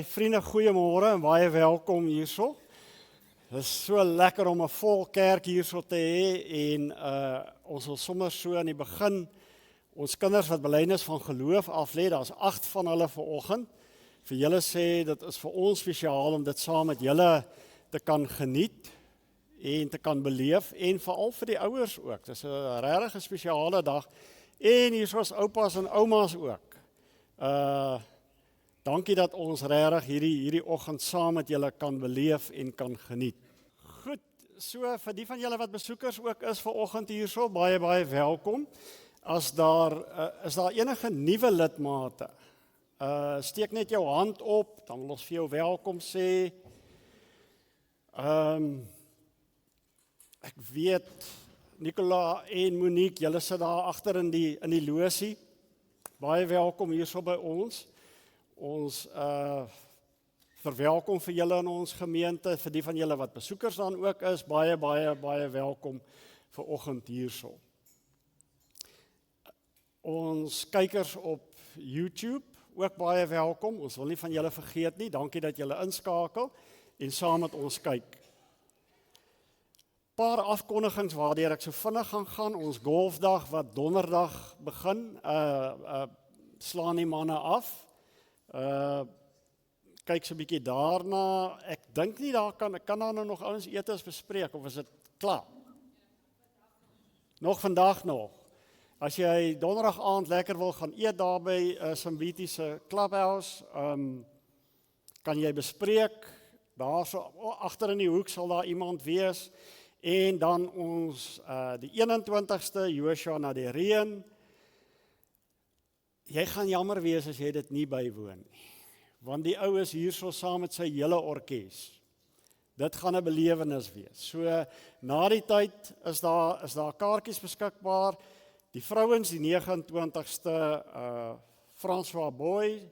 My vriende, goeiemôre en baie welkom hierso. Dit is so lekker om 'n vol kerk hierso te hê en ons wil sommer so aan die begin ons kinders wat belydenis van geloof af lê, daar's 8 van hulle vanoggend. Vir julle sê dit is vir ons spesiaal om dit saam met julle te kan geniet en te kan beleef en veral vir die ouers ook. Dis 'n regtig 'n spesiale dag en hierso is oupas en oumas ook. Dankie dat ons regtig hierdie oggend saam met julle kan beleef en kan geniet. Goed, so vir die van julle wat besoekers ook is vanoggend hierso, baie welkom. As daar is daar enige nuwe lidmate, steek net jou hand op, dan wil ons vir jou welkom sê. Ek weet Nicola en Monique, julle sit daar agter in die losie. Baie welkom hierso by ons. Ons verwelkom vir julle in ons gemeente, vir die van julle wat besoekers dan ook is, baie welkom vir oggend hierso. Ons kykers op YouTube, ook baie welkom. Ons wil nie van julle vergeet nie. Dankie dat julle inskakel en saam met ons kyk. Paar afkondigings waardeur ek so vinnig gaan. Ons golfdag wat donderdag begin, slaan die manne af. Kyk so 'n bietjie daarna. Ek dink nie daar kan daar nou nog ouens etes bespreek of is dit klaar? Nog vandag nog. As jy donderdag aand lekker wil gaan eet daar by Sambiti se Clubhouse, kan jy bespreek. Daar so agter in die hoek sal daar iemand wees en dan ons die 21ste Joshua na die reën. Jy gaan jammer wees as jy dit nie bywoon nie, want die ou is hierso saam met sy hele orkes. Dit gaan 'n belewenis wees. So na die tyd is daar kaartjies beskikbaar. Die vrouens die 29ste François Boy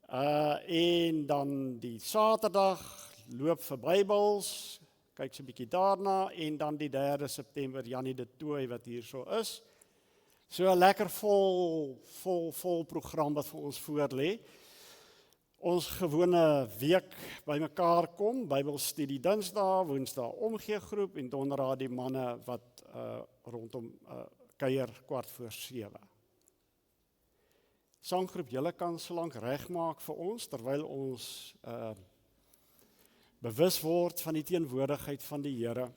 en dan die Saterdag loop vir Bybels. Kyk so 'n bietjie daarna en dan die 3 September Janie de Tooy wat hierso is. So 'n lekker vol program wat vir ons voor lê. Ons gewone week bymekaar kom, Bybelstudie Dinsdae, Woensdae omgeegroep en Donderdag die manne wat rondom kuier 6:15. Sanggroep, julle kan solank regmaak vir ons terwyl ons bewus word van die teenwoordigheid van die Here.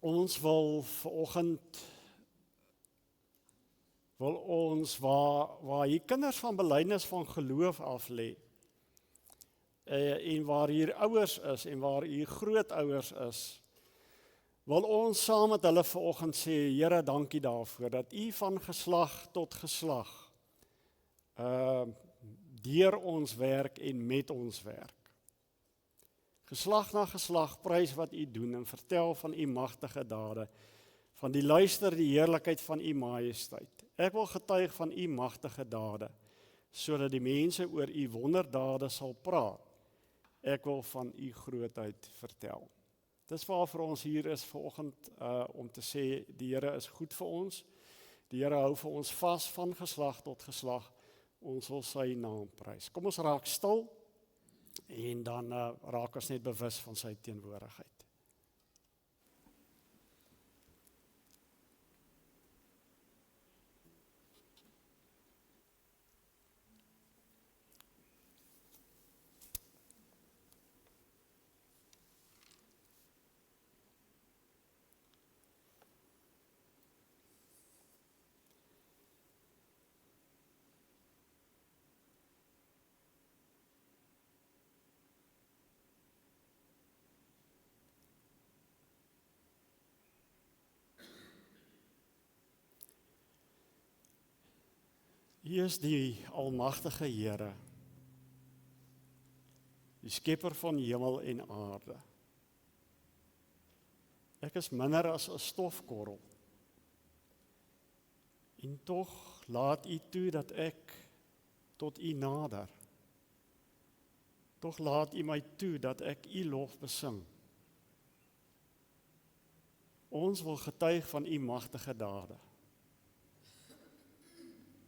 Ons wil vanoggend waar hier kinders van belydenis van geloof af lê en waar hier ouers is en waar hier grootouers is, wil ons saam met hulle vanoggend sê, Here, dankie daarvoor dat U van geslag tot geslag deur ons werk en met ons werk. Geslag na geslag prys wat U doen en vertel van U magtige dade, van die luister die heerlikheid van U majesteit. Ek wil getuig van U magtige dade, sodat die mense oor U wonderdade sal praat. Ek wil van U grootheid vertel. Dis waarvoor ons hier is vanoggend om te sê, die Here is goed vir ons. Die Here hou vir ons vas van geslag tot geslag. Ons wil sy naam prys. Kom ons raak stil en dan raak ons net bewus van sy teenwoordigheid. U is die almagtige Here, die skepper van hemel en aarde. Ek is minder as 'n stofkorrel. En tog laat U toe dat ek tot U nader. Tog laat U my toe dat ek U lof besing. Ons wil getuig van U magtige dade.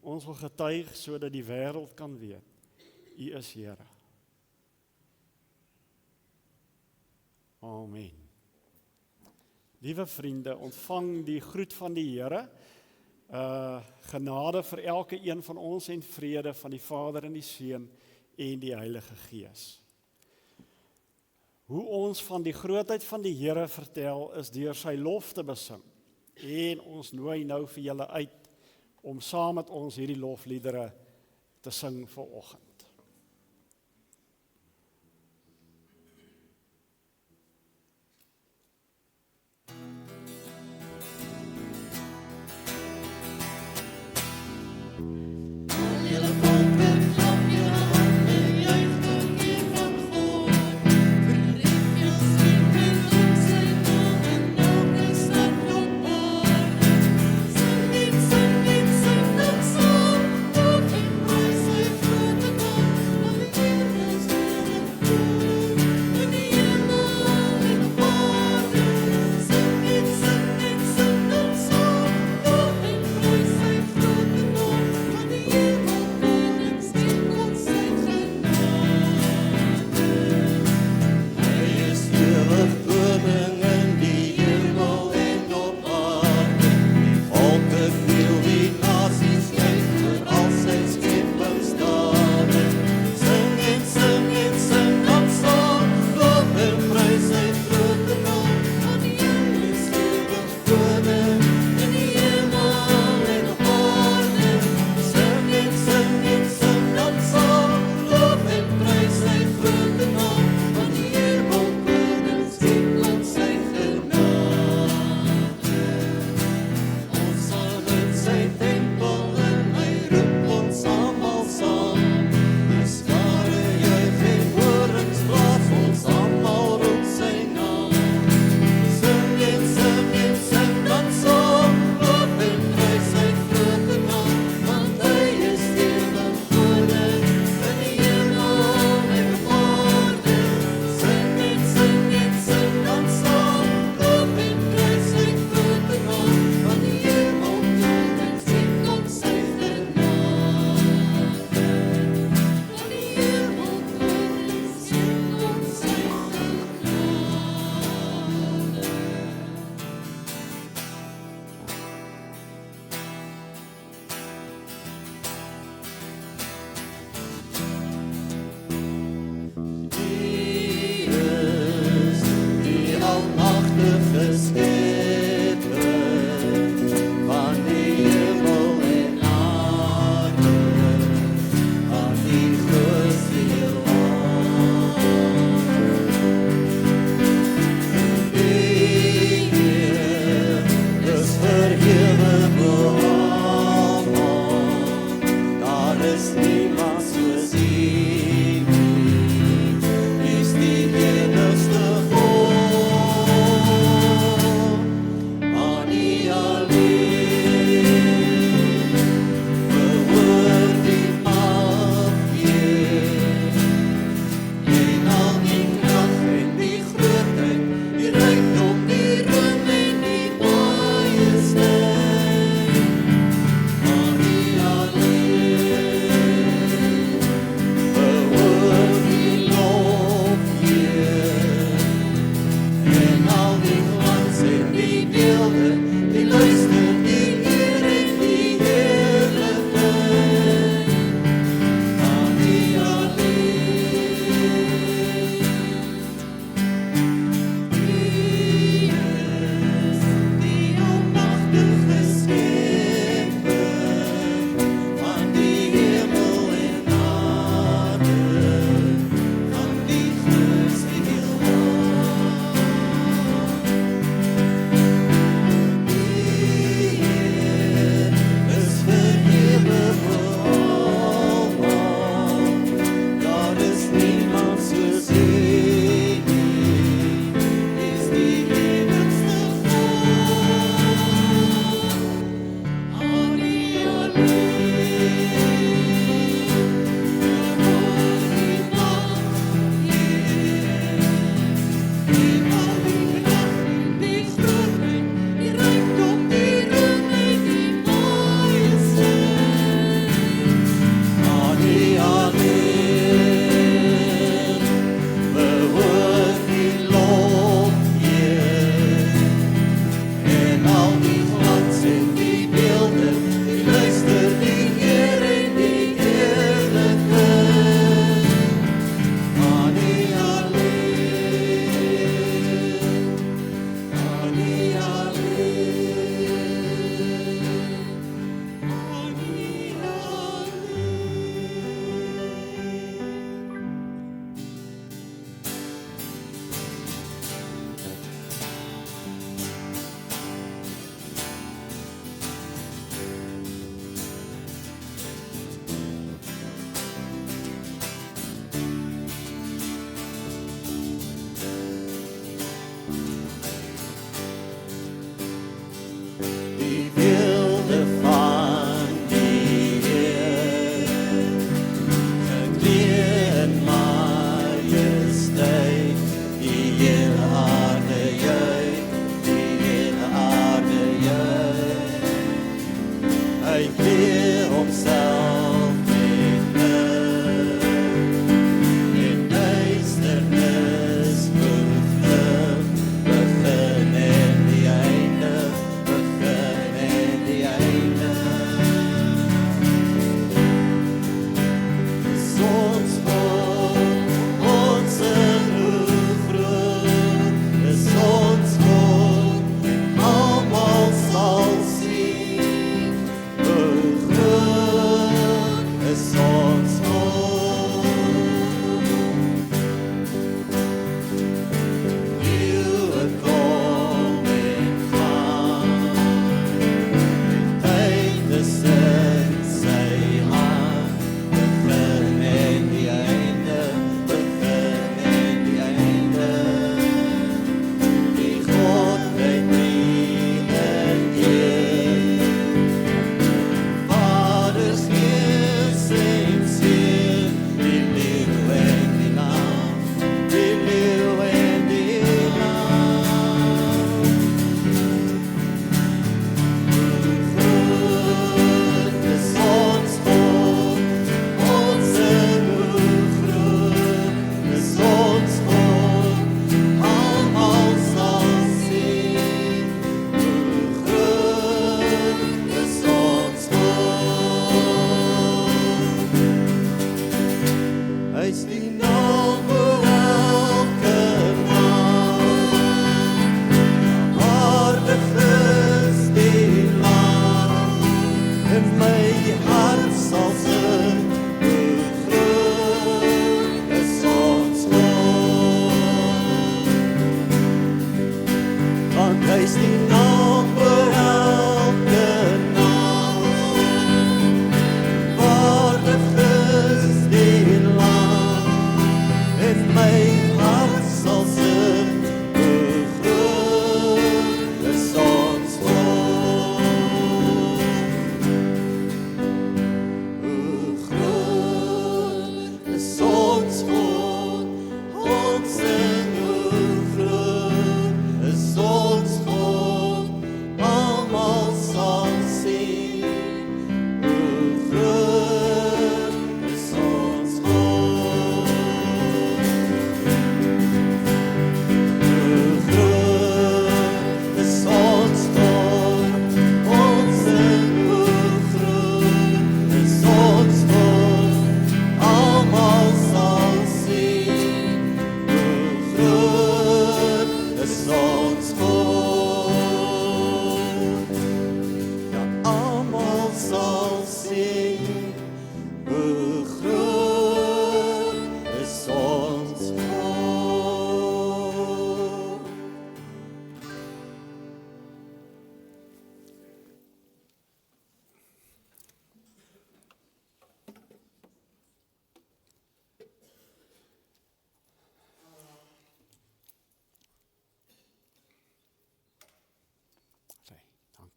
Ons wil getuig sodat die wêreld kan weet U is Here. Amen. Liewe vriende, ontvang die groet van die Here. Genade vir elke een van ons en vrede van die Vader en die Seun en die Heilige Gees. Hoe ons van die grootheid van die Here vertel is deur sy lof te besing. En ons nooi nou vir julle uit om saam met ons hierdie lofliedere te sing vanoggend. Thank you.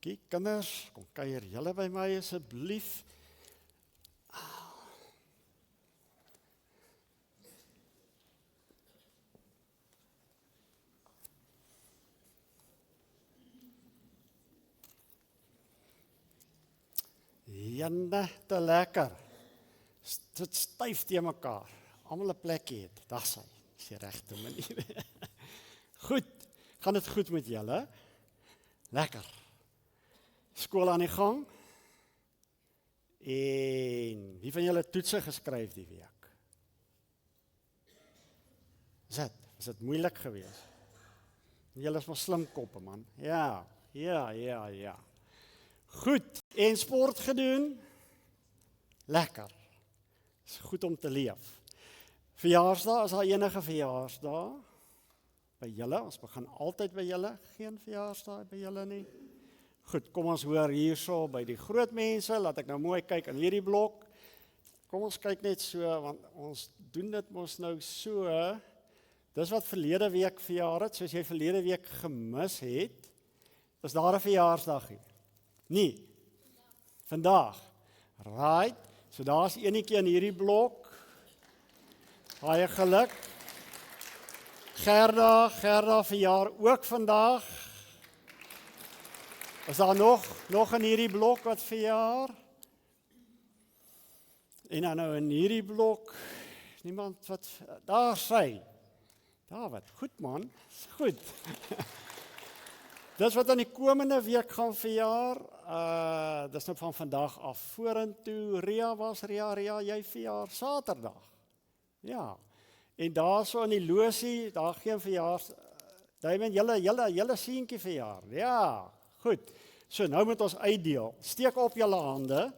Dankie. Kinders, kom kuier julle by my asseblief. Jande, te lekker. Dit styf teen mekaar. Almal 'n plekkie het. Dis hy. Dis die regte manier. Goed. Gaan dit goed met julle? Lekker. Skool aan die gang. En wie van julle het toetse geskryf die week? Is dit moeilik geweest? Julle is maar slim koppe, man. Ja. Goed. En sport gedoen? Lekker. Is goed om te leef. Verjaarsdag, is daar enige verjaarsdag? By julle, ons begin altyd by julle. Geen verjaarsdag by julle nie. Goed, kom ons hoor hierso by die groot mense. Laat ek nou mooi kyk in hierdie blok. Kom ons kyk net so, want ons doen dit mos nou so. Dis wat verlede week verjaar het, soos jy verlede week gemis het. Is daar 'n verjaarsdag hier? Nee. Vandag. Right. So daar's enetjie in hierdie blok. Baie geluk. Gerda verjaar ook vandag. Is daar nog in hierdie blok wat verjaar? En dan nou in hierdie blok, niemand wat, daar sy. David, goed man, goed. Dis wat aan die komende week gaan verjaar. Dis nou van vandag af vorentoe. Ria, jy verjaar Saterdag. Ja. En daarso in die losie, daar geen verjaars. Daai julle seentjie verjaar. Ja, goed. So nou moet ons uitdeel. Steek op julle hande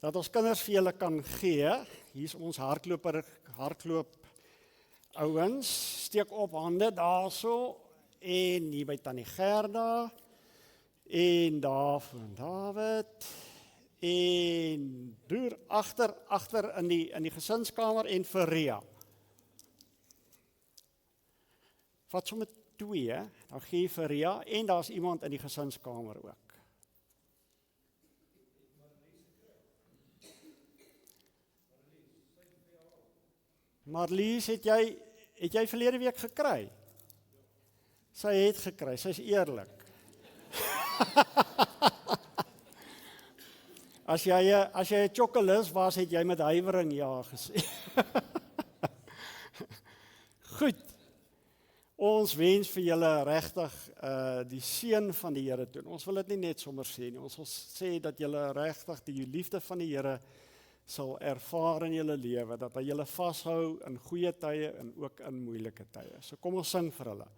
dat ons kinders vir julle kan gee. Hier's ons hardloop ouens. Steek op hande daarso. En hier by Tannie Gerda, en daar van David, en broer agter in die gesinskamer en vir Ria. Vat sommer 2, dan gee jy vir Ria, en daar's iemand in die gesinskamer ook. Marlies, het jy verlede week gekry? Sy het gekry, sy is eerlik. As jy 'n chocolus was, het jy met huiwering ja gesê. Goed. Ons wens vir julle regtig die seën van die Here toe. Ons wil dit nie net sommer sê nie. Ons wil sê dat julle regtig die liefde van die Here sal ervaar in julle lewe, dat hy julle vashou in goeie tye en ook in moeilike tye. So kom ons sing vir hulle.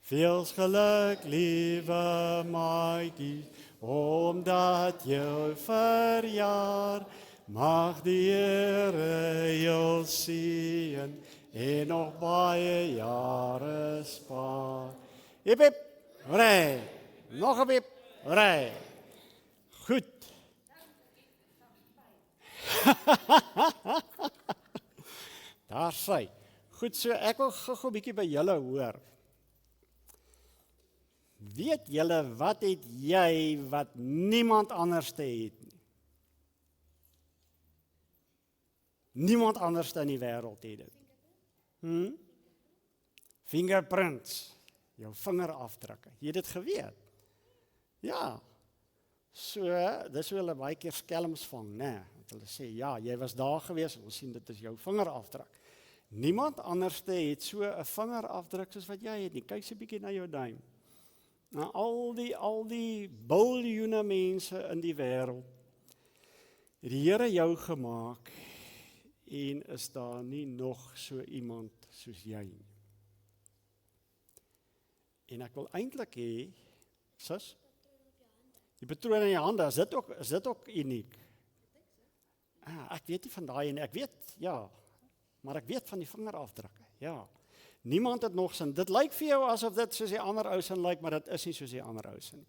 Veels geluk, liewe maatjie, omdat jy verjaar, mag die Here jou seën en nog baie jare spaar. Hip hip, hooray, nog 'n hip, hooray. Goed. Daar sy. Goed, so ek wil gou 'n bietjie by julle hoor. Weet julle wat het jy wat niemand anders te het nie? Niemand anders in die wêreld het dit. Fingerprints, jou vingerafdrukke. Jy het dit geweet? Ja. So, dis hoe hulle baie keer skelms vang, né? Want hulle sê, ja, jy was daar gewees, ons sien dit is jou vingerafdruk. Niemand anders het so 'n vingerafdruk soos wat jy het nie. Kyk so 'n bietjie na jou duim. Nou, al die biljoene mense in die wêreld, het die Here jou gemaak, en is daar nie nog so iemand soos jy nie. En ek wil eintlik hê, sis, die patroon in jou hande, is dit ook uniek? Ek weet nie van daai en ek weet, ja, maar ek weet van die vingerafdrukke, ja. Niemand het nog sin. Dit lyk vir jou asof dit soos die ander ou sin lyk, maar dit is nie soos die ander ou sin nie.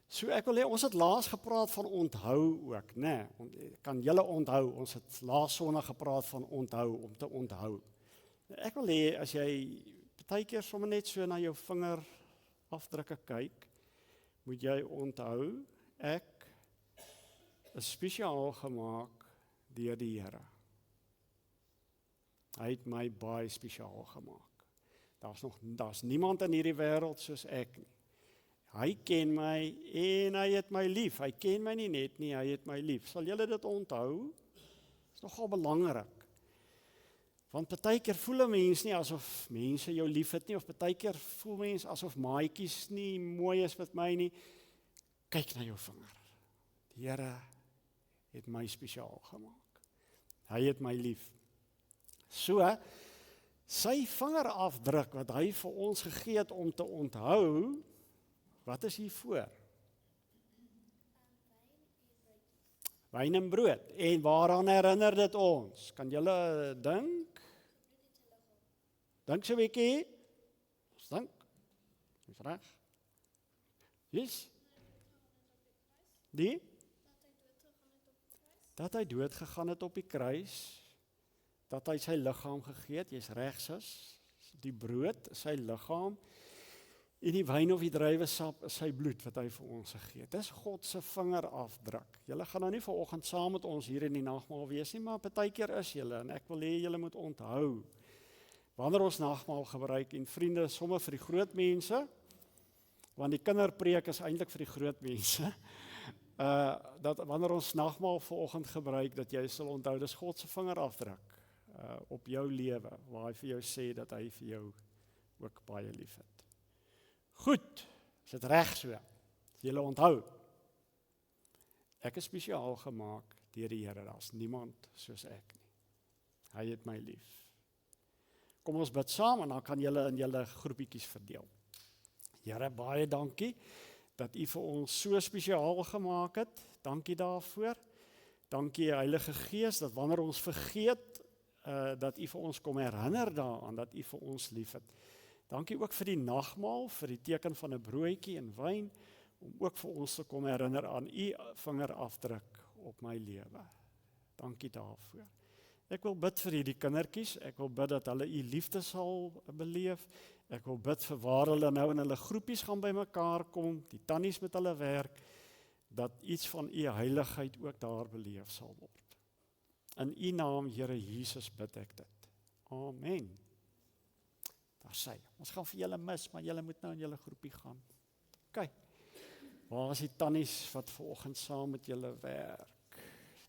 So ek wil hê, ons het laas gepraat van onthou ook, né? Kan julle onthou, ons het laas Sondag gepraat van onthou, om te onthou. Ek wil hê, as jy partykeer sommer net so na jou vingerafdrukke kyk, moet jy onthou, ek is spesiaal gemaak deur die Here. Hy het my baie spesiaal gemaak. Daar's niemand in hierdie wêreld soos ek nie. Hy ken my en hy het my lief. Hy ken my nie net nie, hy het my lief. Sal julle dit onthou? Dit is nogal belangrik. Want partykeer voel 'n mens nie asof mense jou lief het nie, of partykeer voel mens asof maatjies nie mooi is met my nie. Kyk na jou vinger. Die Here het my spesiaal gemaak. Hy het my lief. So, sy vingerafdruk wat hy vir ons gegee het om te onthou, wat is hier voor? Wyn en brood. En waaraan herinner dit ons? Kan julle dink? Dink so 'n bietjie. Ons dink. Dis reg. Yes. Die? Dat hy dood gegaan het op die kruis. Dat hy sy liggaam gegee het. Jy's reg, sis. Die brood is sy liggaam. En die wyn of die druiwesap is sy bloed wat hy vir ons gegee het. Dis God se vingerafdruk. Julle gaan nou nie vanoggend saam met ons hier in die nagmaal wees nie, maar partykeer is julle en ek wil hê julle moet onthou. Wanneer ons nagmaal gebruik en vriende, sommer vir die groot mense, want die kinderpreek is eintlik vir die groot mense. Dat wanneer ons nagmaal vanoggend gebruik, dat jy sal onthou, dis God se vingerafdruk op jou lewe, waar hy vir jou sê dat hy vir jou ook baie lief het. Goed, is dit reg so? As julle onthou, ek is spesiaal gemaak deur die Here, daar's niemand soos ek nie. Hy het my lief. Kom ons bid saam en dan kan julle in julle groepietjies verdeel. Here, baie dankie dat U vir ons so spesiaal gemaak het. Dankie daarvoor. Dankie Heilige Gees dat wanneer ons vergeet, dat U vir ons kom herinner daaraan dat U vir ons lief het. Dankie ook vir die nagmaal, vir die teken van 'n broodjie en wyn, om ook vir ons te kom herinner aan U vingerafdruk op my lewe. Dankie daarvoor. Ek wil bid vir hierdie kindertjies, ek wil bid dat hulle U liefde sal beleef, ek wil bid vir waar hulle nou in hulle groepies gaan bymekaar kom, die tannies met hulle werk, dat iets van U heiligheid ook daar beleef sal word. In U naam, Here Jesus, bid ek dit. Amen. Daar sê, ons gaan vir julle mis, maar julle moet nou in julle groepie gaan. OK. Waar is die tannies wat vanoggend saam met julle werk?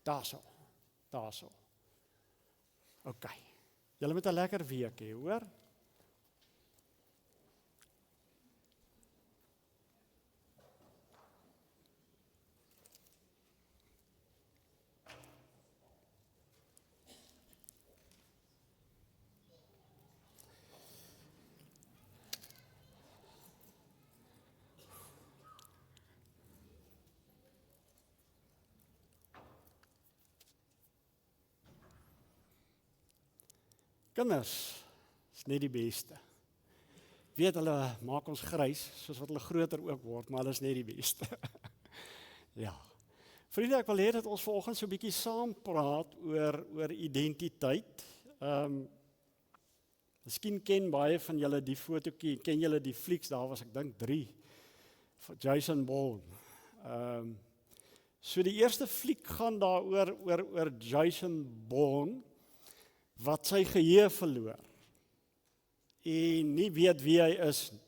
Daarso. OK. Julle moet 'n lekker week hê, hoor? Kinders is net die beste. Weet hulle maak ons grys, soos wat hulle groter ook word, maar hulle is net die beste. Ja. Vriende, ek wil hê dat ons vanoggend so 'n bietjie saam praat oor identiteit. Miskien ken baie van julle die fotootjie, ken julle die flieks, daar was ek dink 3 van Jason Bourne. So die eerste fliek gaan daaroor oor Jason Bourne, wat sy geheue verloor en nie weet wie hy is nie.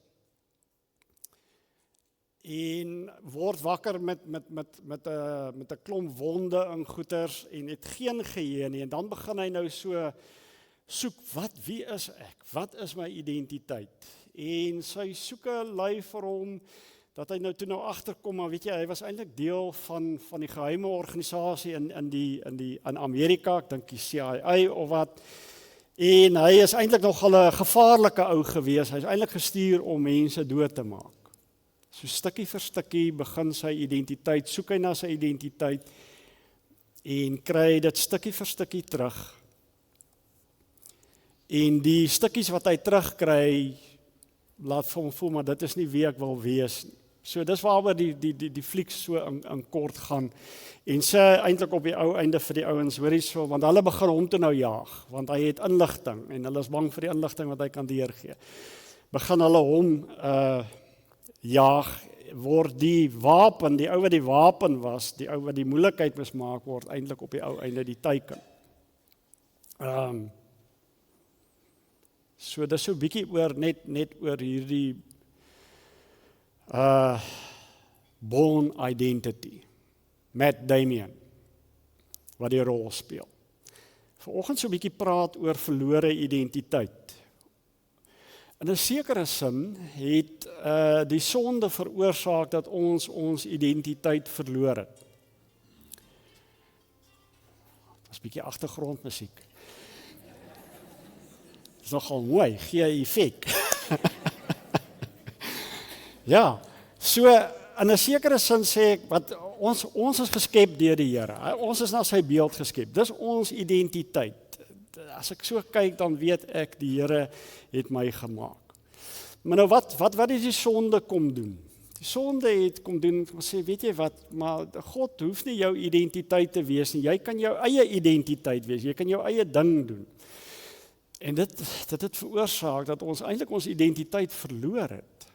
En word wakker met 'n klomp wonde en goeters en het geen geheue nie. En dan begin hy nou so soek, wie is ek? Wat is my identiteit? En sy soeke lei vir hom dat hy nou agterkom, maar weet jy, hy was eintlik deel van die geheime organisasie in Amerika, ek dink die CIA of wat. En hy is eintlik nogal 'n gevaarlike ou gewees. Hy is eintlik gestuur om mense dood te maak. So stukkie vir stukkie begin sy identiteit, soek hy na sy identiteit en kry dit stukkie vir stukkie terug. En die stukkies wat hy terugkry, laat vir hom voel, maar dit is nie wie ek wil wees nie. So dis waaroor die fliek so in kort gaan. En sê eintlik op die ou einde vir die ouens, hoorie so, want hulle begin hom toe nou jaag, want hy het inligting en hulle is bang vir die inligting wat hy kan deurgee. Begin hulle hom jaag word die wapen, die ou wat die wapen was, die ou wat die moeilikheid mismaak word, eintlik op die ou einde die teiken. So dis so 'n bietjie oor net oor hierdie Born Identity, Matt Damon, wat die rol speel. Vanoggend so 'n bietjie praat oor verlore identiteit. In 'n sekere sin het die sonde veroorsaak dat ons identiteit verloor het. Dat is 'n bietjie agtergrondmusiek. Dit is nogal mooi, gee 'n effek. Ja, so in 'n sekere sin sê ek, wat ons is geskep deur die Here. Ons is na sy beeld geskep. Dis ons identiteit. As ek so kyk, dan weet ek die Here het my gemaak. Maar nou wat het die sonde kom doen? Die sonde het kom doen, sê, weet jy wat, maar God hoef nie jou identiteit te wees nie. Jy kan jou eie identiteit wees. Jy kan jou eie ding doen. En dit het veroorsaak dat ons eintlik ons identiteit verloor het.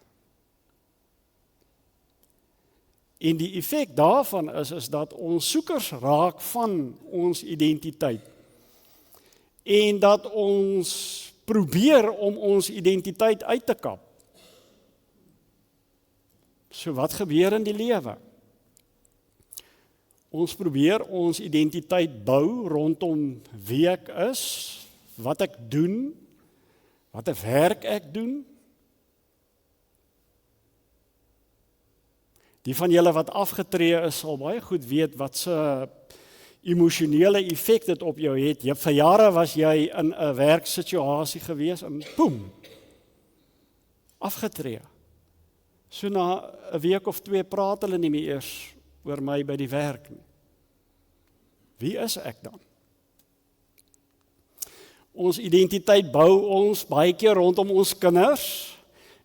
En die effek daarvan is dat ons soekers raak van ons identiteit. En dat ons probeer om ons identiteit uit te kap. So wat gebeur in die lewe? Ons probeer ons identiteit bou rondom wie ek is, wat ek doen, wat 'n werk ek doen. Die van julle wat afgetree is, sal baie goed weet wat se emosionele effek dit op jou het. Vir jare was jy in 'n werksituasie gewees en boem, afgetree. So na 'n week of 2 praat hulle nie meer eers oor my by die werk nie. Wie is ek dan? Ons identiteit bou ons baie keer rondom ons kinders,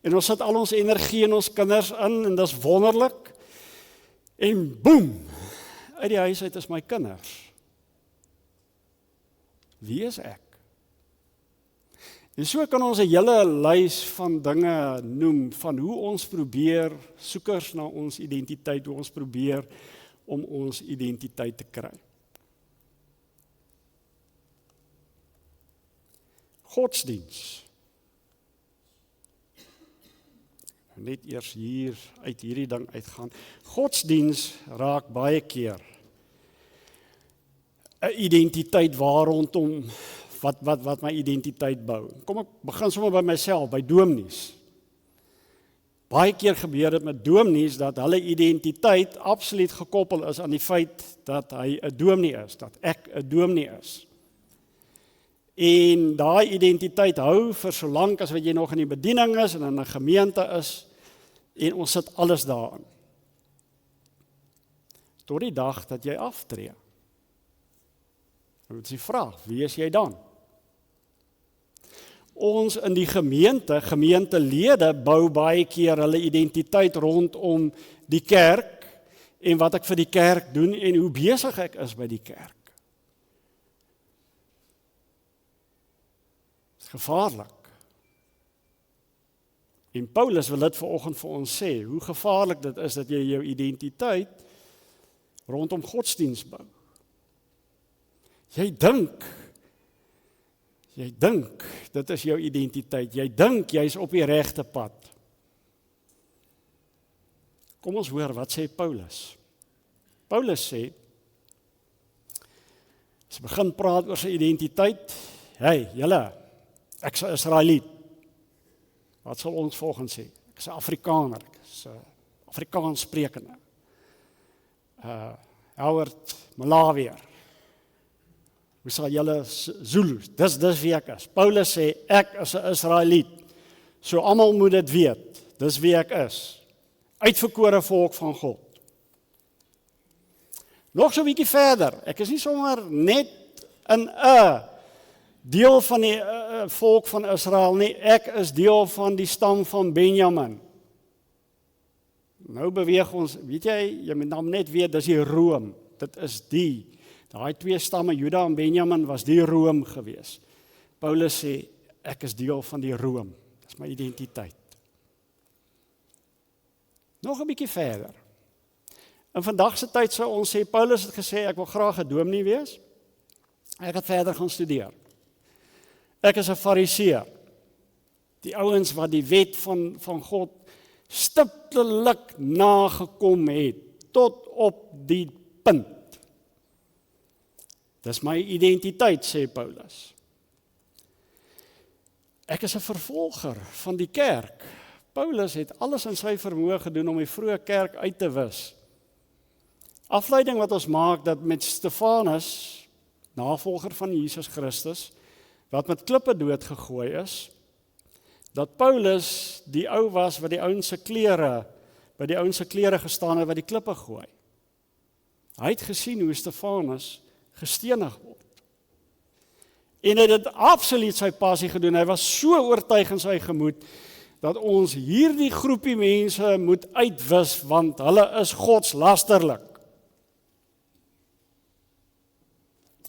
en ons sit al ons energie in ons kinders in, en dis wonderlik. En boem, uit die huis uit is my kinders. Wie is ek? En so kan ons 'n hele lys van dinge noem, van hoe ons probeer, soekers na ons identiteit, hoe ons probeer om ons identiteit te kry. Godsdiens. Net eers hier uit hierdie ding uitgaan. Godsdiens raak baie keer 'n identiteit rondom wat my identiteit bou. Kom ek begin sommer by myself, by dominees. Baie keer gebeur dit met dominees dat hulle identiteit absoluut gekoppel is aan die feit dat hy 'n dominee is, dat ek 'n dominee is. En daai identiteit hou vir so lank as wat jy nog in die bediening is en in 'n gemeente is, en ons sit alles daarin. Tot die dag dat jy aftree. Nou is die vraag, wie is jy dan? Ons in die gemeentelede bou baie keer hulle identiteit rondom die kerk en wat ek vir die kerk doen en hoe besig ek is by die kerk. Dit is gevaarlik. En Paulus wil dit vanoggend vir ons sê, hoe gevaarlik dit is dat jy jou identiteit rondom godsdiens bou. Jy dink, dit is jou identiteit. Jy dink, jy's op die regte pad. Kom ons hoor, wat sê Paulus? Paulus sê, as hy begin praat oor sy identiteit, hey, julle, ek's 'n Israeliet. Wat sal ons volgens sê? Ek is 'n Afrikaner, ek is 'n Afrikaans sprekende. Howard, Malawier. Hoe sal julle Zulus? Dis wie ek is. Paulus sê, ek is 'n Israeliet. So almal moet dit weet. Dis wie ek is. Uitverkore volk van God. Nog so 'n bietjie verder. Ek is nie sommer net in 'n deel van die volk van Israel nie. Ek is deel van die stam van Benjamin. Nou beweeg ons, weet jy moet nou net weet, dis die room. Dit is daai 2 stamme, Juda en Benjamin, was die room gewees. Paulus sê, ek is deel van die room. Dis my identiteit. Nog 'n bietjie verder. In vandag se tyd sou ons sê, Paulus het gesê, ek wil graag 'n dominee wees. Ek het verder gaan studeer. Ek is 'n fariseer. Die ouens wat die wet van God stiptelik nagekom het, tot op die punt. Dis my identiteit, sê Paulus. Ek is 'n vervolger van die kerk. Paulus het alles in sy vermoë gedoen om die vroeë kerk uit te wis. Afleiding wat ons maak dat met Stefanus, navolger van Jesus Christus, wat met klippe doodgegooi is, dat Paulus die ou was wat die ouens se klere, by die ouens se klere gestaan het wat die klippe gooi. Hy het gesien hoe Stefanus gestenig word. En hy het dit absoluut sy passie gedoen. Hy was so oortuig in sy gemoed dat ons hierdie groepie mense moet uitwis want hulle is godslasterlik.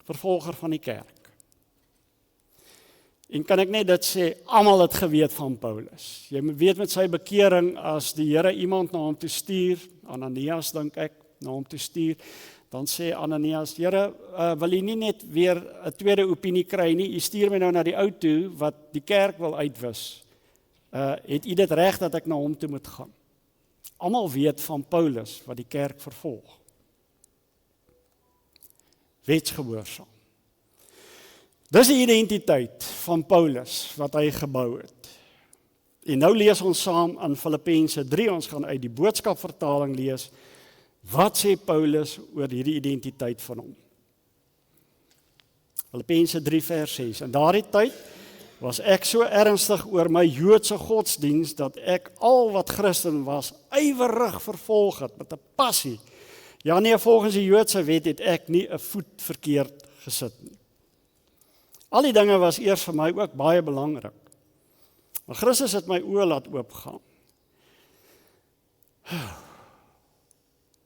Vervolger van die kerk. En kan ek net dit sê, almal het geweet van Paulus. Jy weet met sy bekering, as die Here iemand na hom toe stuur, Ananias dink ek, na hom toe stuur, dan sê Ananias, Here, wil jy nie net weer 'n tweede opinie kry nie, jy stuur my nou na die ou toe, wat die kerk wil uitwis. Het jy dit reg dat ek na hom toe moet gaan? Almal weet van Paulus, wat die kerk vervolg. Wetsgehoorsaam. Dis die identiteit van Paulus wat hy gebou het. En nou lees ons saam in Filippense 3, ons gaan uit die boodskapvertaling lees, wat sê Paulus oor hierdie identiteit van hom. Filippense 3 vers 6, in daardie tyd was ek so ernstig oor my Joodse godsdiens, dat ek al wat Christen was, ywerig vervolg het, met 'n passie. Ja nee, volgens die Joodse wet het ek nie 'n voet verkeerd gesit nie. Al die dinge was eers vir my ook baie belangrik. Maar Christus het my oë laat oopgaan.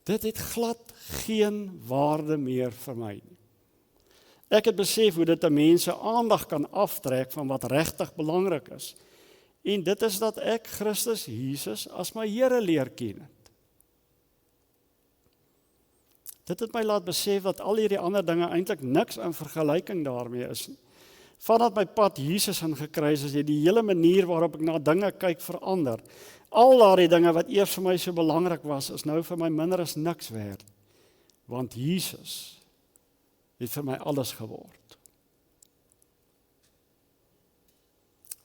Dit het glad geen waarde meer vir my nie. Ek het besef hoe dit 'n mens se aandag kan aftrek van wat regtig belangrik is. En dit is dat ek Christus Jesus as my Here leer ken het. Dit het my laat besef dat al hierdie ander dinge eintlik niks in vergelyking daarmee is nie. Vandat my pad Jesus ingekruis is, het die hele manier waarop ek na dinge kyk verander. Al daardie dinge wat eers vir my so belangrik was, is nou vir my minder as niks werd. Want Jesus het vir my alles geword.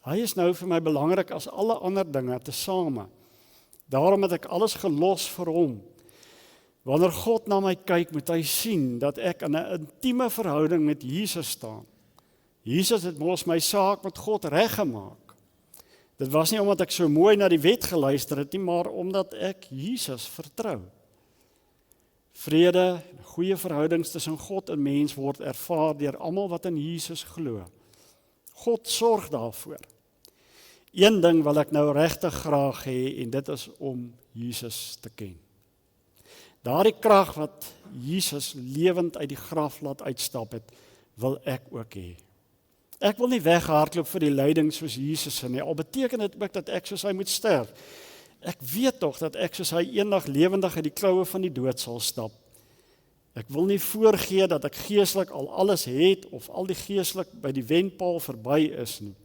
Hy is nou vir my belangrik as alle ander dinge tesame. Daarom het ek alles gelos vir hom. Wanneer God na my kyk, moet hy sien dat ek in 'n intieme verhouding met Jesus staan. Jesus het mos my saak met God reggemaak. Dit was nie omdat ek so mooi na die wet geluister het nie, maar omdat ek Jesus vertrou. Vrede, goeie verhoudings tussen God en mens word ervaar deur almal wat in Jesus glo. God sorg daarvoor. Een ding wil ek nou regtig graag hê, en dit is om Jesus te ken. Daardie krag wat Jesus lewend uit die graf laat uitstap het, wil ek ook hê. Ek wil nie weghardloop vir die lyding soos Jesus nie, al beteken dit ook dat ek soos hy moet sterf. Ek weet tog dat ek soos hy eendag lewendig uit die kloue van die dood sal stap. Ek wil nie voorgee dat ek geestelik al alles het, of al die geestelik by die wenpaal verby is nie.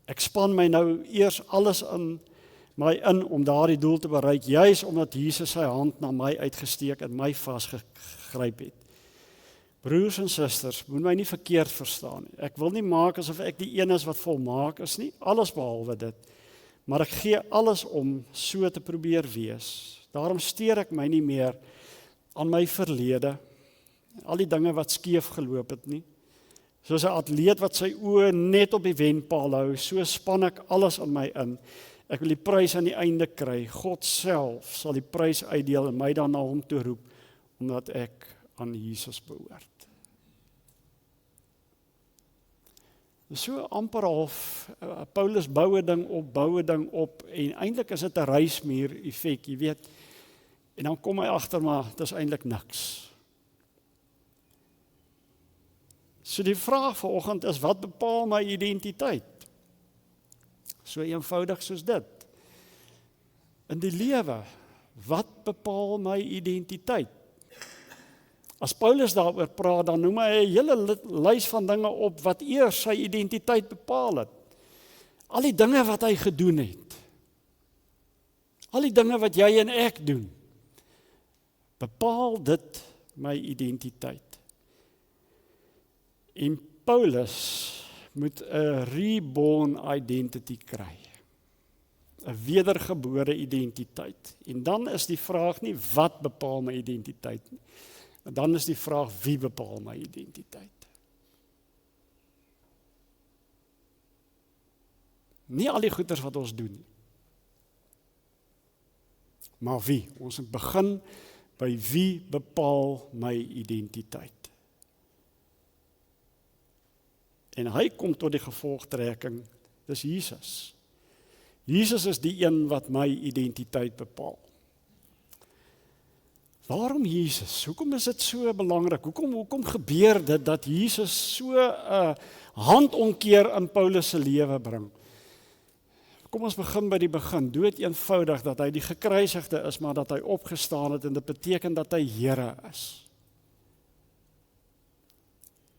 Ek span my nou eers alles in om daardie doel te bereik, juis omdat Jesus sy hand na my uitgesteek en my vasgegryp het. Broers en susters, moet my nie verkeerd verstaan nie. Ek wil nie maak asof ek die een is wat volmaak is nie, alles behalwe dit. Maar ek gee alles om so te probeer wees. Daarom steur ek my nie meer aan my verlede, al die dinge wat skeef geloop het nie. Soos 'n atleet wat sy oë net op die wenpaal hou, so span ek alles aan my in. Ek wil die prys aan die einde kry. God self sal die prys uitdeel en my dan na hom toe roep, omdat ek aan Jesus behoort. So amper half, Paulus bou 'n ding op, en eintlik is dit 'n reismuur effek, jy weet, en dan kom hy agter, maar dit is eintlik niks. So die vraag vanoggend is, wat bepaal my identiteit? So eenvoudig soos dit. in die lewe? Wat bepaal my identiteit? As Paulus daaroor praat, dan noem hy 'n hele lys van dinge op wat eers sy identiteit bepaal het. Al die dinge wat hy gedoen het. Al die dinge wat jy en ek doen. Bepaal dit my identiteit. En Paulus moet 'n reborn identity kry. 'n wedergebore identiteit. En dan is die vraag nie wat bepaal my identiteit nie. Dan is die vraag wie bepaal my identiteit. Nie al die goeders wat ons doen nie. Maar wie? Ons moet begin by wie bepaal my identiteit. En hy kom tot die gevolgtrekking, dis Jesus. Jesus is die een wat my identiteit bepaal. Waarom Jesus? Hoekom is dit so belangrik? Hoekom gebeur dit dat Jesus so 'n handomkeer in Paulus se lewe bring? Kom ons begin by die begin. Dood eenvoudig dat hy die gekruisigde is, maar dat hy opgestaan het en dit beteken dat hy Here is.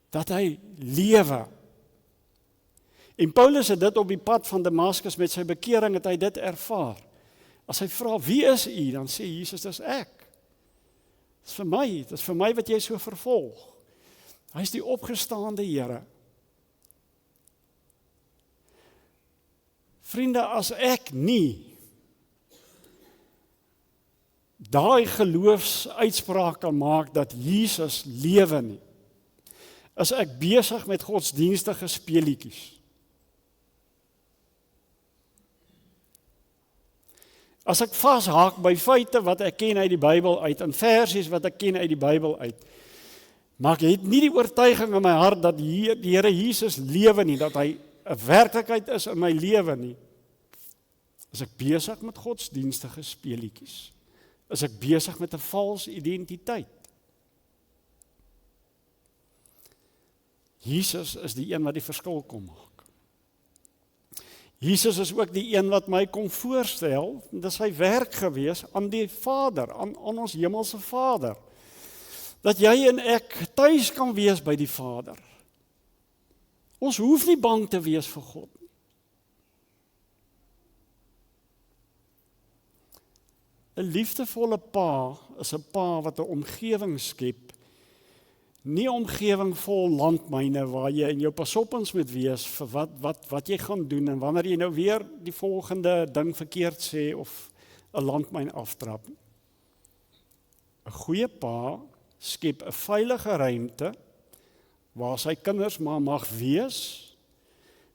Dat hy lewe. En Paulus het dit op die pad van Damaskus met sy bekering het hy dit ervaar. As hy vra, wie is u? Dan sê Jesus, dis ek. Dit is vir my wat jy so vervolg. Hy is die opgestaande Here. Vriende, as ek nie daai geloofsuitspraak kan maak dat Jesus lewe nie, is ek besig met godsdienstige speelietjies. As ek vashaak by feite wat ek ken uit die Bybel uit, en versies wat ek ken uit die Bybel uit, maar ek het nie die oortuiging in my hart dat die Here Jesus lewe nie, dat hy 'n werklikheid is in my lewe nie, is ek besig met godsdienstige speelietjies. Is ek besig met 'n vals identiteit. Jesus is die een wat die verskil kom maak. Jesus is ook die een wat my kom voorstel, dit is sy werk gewees aan die Vader, aan ons hemelse Vader. Dat jy en ek tuis kan wees by die Vader. Ons hoef nie bang te wees vir God nie. Een liefdevolle pa is 'n pa wat 'n omgewing skep, nie 'n omgewing vol landmyne waar jy in jou pasopins moet wees vir wat jy gaan doen en wanneer jy nou weer die volgende ding verkeerd sê of 'n landmyn aftrap. 'n Goeie pa skep 'n veilige ruimte waar sy kinders maar mag wees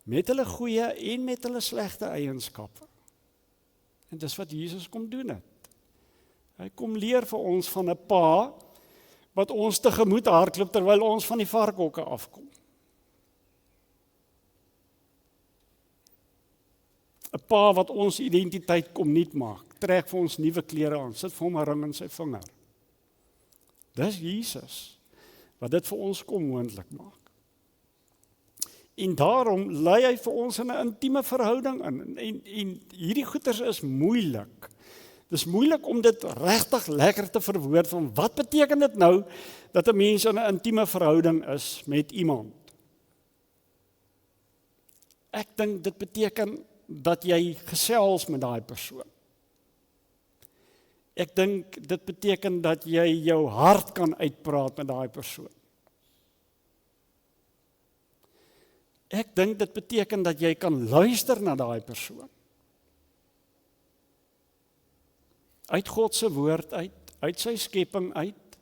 met hulle goeie en met hulle slegte eienskappe. En dis wat Jesus kom doen het. Hy kom leer vir ons van 'n pa wat ons tegemoet hardloop terwyl ons van die varkhokke afkom. 'n Pa wat ons identiteit kom nuut maak, trek vir ons nuwe klere aan, sit vir hom 'n ring in sy vinger. Dis Jesus wat dit vir ons kom moontlik maak. En daarom lei hy vir ons in 'n intieme verhouding in. En hierdie goeters is moeilik. Dis moeilik om dit regtig lekker te verwoord van wat beteken dit nou dat 'n mens in 'n intieme verhouding is met iemand. Ek dink dit beteken dat jy gesels met daai persoon. Ek dink dit beteken dat jy jou hart kan uitpraat met daai persoon. Ek dink dit beteken dat jy kan luister na daai persoon. Uit God se woord uit sy skepping uit,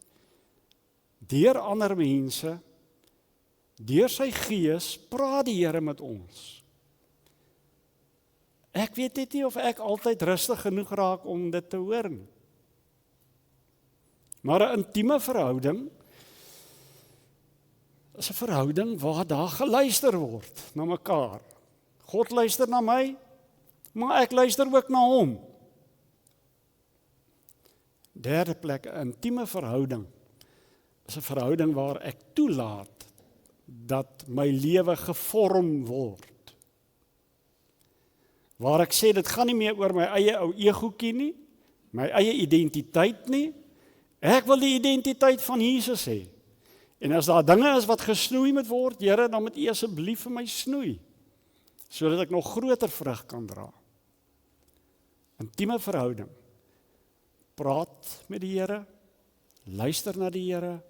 deur ander mense, deur sy gees, praat die Here met ons. Ek weet net nie of ek altyd rustig genoeg raak om dit te hoor nie. Maar 'n intieme verhouding is 'n verhouding waar daar geluister word na mekaar. God luister na my, maar ek luister ook na hom. Derde plek, 'n intieme verhouding is 'n verhouding waar ek toelaat dat my lewe gevorm word. waar ek sê, dit gaan nie meer oor my eie ou egoetjie nie, my eie identiteit nie. Ek wil die identiteit van Jesus hê. En as daar dinge is wat gesnoei moet word, Here, dan moet U asseblief vir my snoei, sodat ek nog groter vrug kan dra. Intieme verhouding. Praat met die Here, luister na die Here,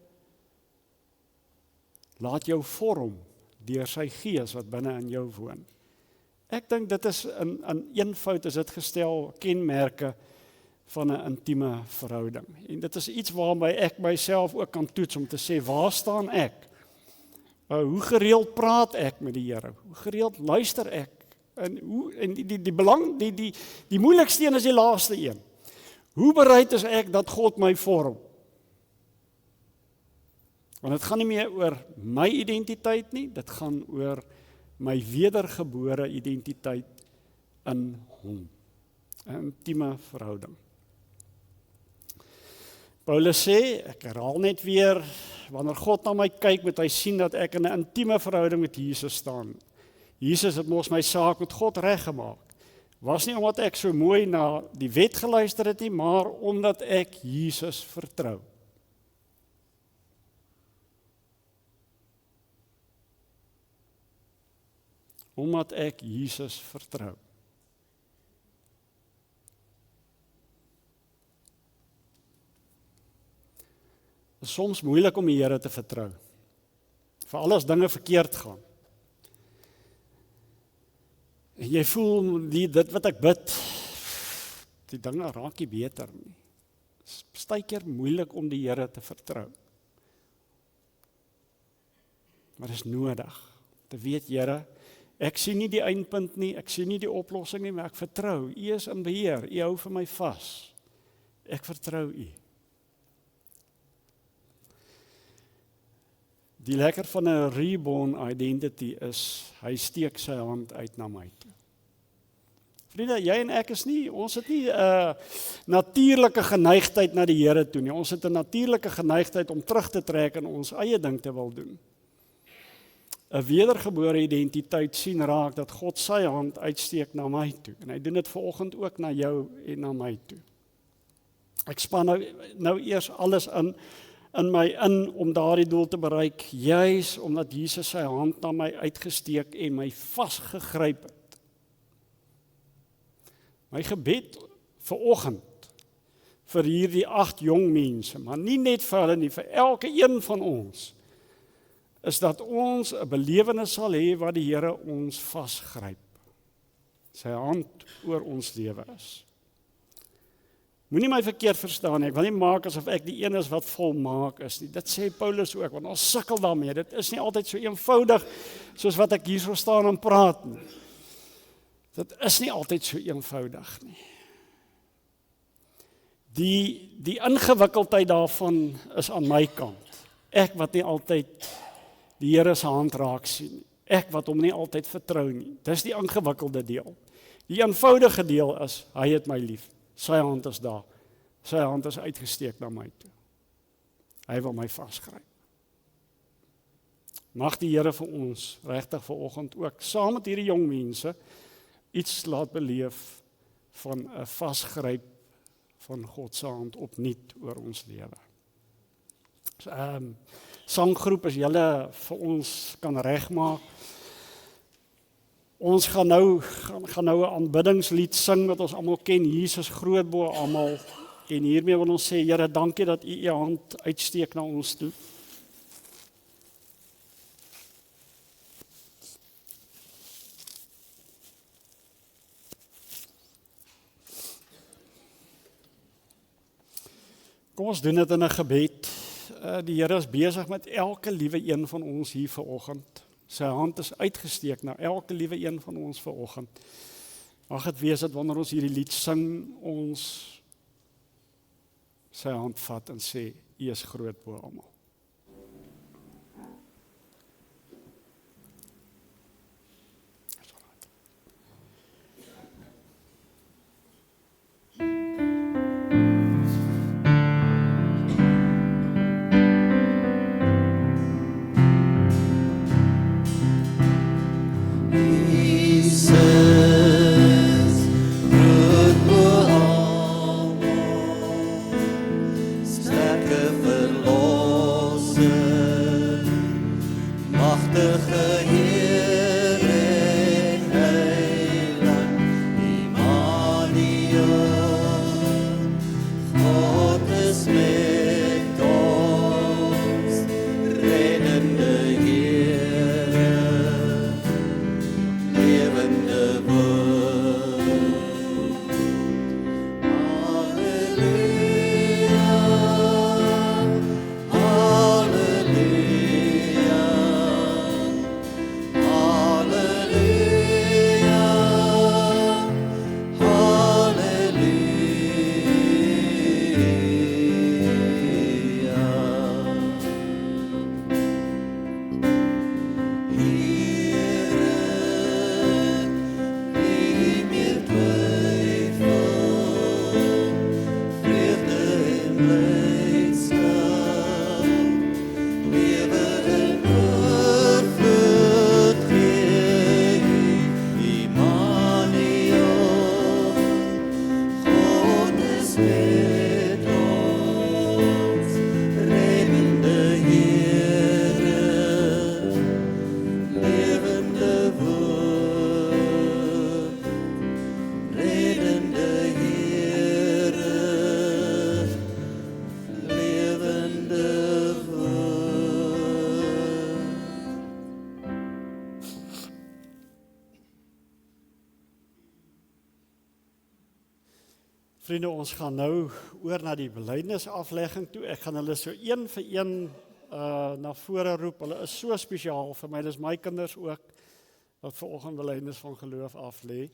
laat jou vorm deur sy Gees wat binne in jou woon. Ek dink dit is in eenvoud is dit gestel kenmerke van 'n intieme verhouding. En dit is iets waarby ek myself ook kan toets om te sê, waar staan ek? Hoe gereeld praat ek met die Here? Hoe gereeld luister ek? En die moeilikste een is die laaste een. Hoe bereid is ek dat God my vorm? Want dit gaan nie meer oor my identiteit nie, dit gaan oor my wedergebore identiteit in hom. 'n Intieme verhouding. Paulus sê, ek herhaal net weer, wanneer God na my kyk, moet hy sien dat ek in 'n intieme verhouding met Jesus staan. Jesus het mos my saak met God reggemaak. Was nie omdat ek so mooi na die wet geluister het nie, maar omdat ek Jesus vertrou. Omdat ek Jesus vertrou. Het is soms moeilik om die Here te vertrou. Veral as dinge verkeerd gaan. En jy voel dit wat ek bid, die dinge raak nie beter nie. Het is baie keer moeilik om die Here te vertrou. Maar dit is nodig. Te weet, Here, ek sien nie die eindpunt nie, ek sien nie die oplossing nie, maar ek vertrou. U is in beheer, U hou vir my vas. Ek vertrou U. Die lekker van 'n reborn identity is, hy steek sy hand uit na my toe. Vriende, jy en ek ons het nie 'n natuurlike geneigtheid na die Here toe nie. Ons het 'n natuurlike geneigtheid om terug te trek en ons eie ding te wil doen. 'n Wedergebore identiteit sien raak dat God sy hand uitsteek na my toe. En hy doen dit vanoggend ook na jou en na my toe. Ek span nou eers alles in my om daardie doel te bereik, juis omdat Jesus sy hand na my uitgesteek en my vasgegryp het. My gebed vanoggend vir hierdie 8 jong mense, maar nie net vir hulle nie, vir elke een van ons, is dat ons 'n belewenis sal hê wat die Here ons vasgryp. Sy hand oor ons lewe is. Moenie my verkeerd verstaan nie, ek wil nie maak asof ek die een is wat volmaak is nie. Dit sê Paulus ook, want ons sukkel daarmee. Dit is nie altyd so eenvoudig soos wat ek hier so staan en praat nie. Dit is nie altyd so eenvoudig nie. Die ingewikkeldheid daarvan is aan my kant. Ek wat nie altyd die Here se hand raak sien nie. Ek wat hom nie altyd vertrou nie. Dis die ingewikkelde deel. Die eenvoudige deel is, hy het my lief. Sy hand is daar. Sy hand is uitgesteek na my toe. Hy wil my vasgryp. Mag die Here vir ons regtig vanoggend ook saam met hierdie jong mense iets laat beleef van 'n vasgryp van God se hand opnuut oor ons lewe. Sanggroep as julle vir ons kan regmaak. Ons gaan nou 'n aanbiddingslied sing wat ons almal ken, Jesus groot bo almal. En hiermee wil ons sê, Here, dankie dat U U hand uitsteek na ons toe. Kom ons doen dit in 'n gebed. Die Here is besig met elke liewe een van ons hier vanoggend. Sy hand is uitgesteek na elke liewe een van ons vanoggend. Mag dit wees dat wanneer ons hierdie lied sing, ons sy hand vat en sê, U is groot bo almal. He said Vriende, ons gaan nou oor na die belydenisaflegging toe. Ek gaan hulle so een vir een na vore roep. Hulle is so spesiaal vir my. Dis my kinders ook wat vanoggend belydenis van geloof af lê.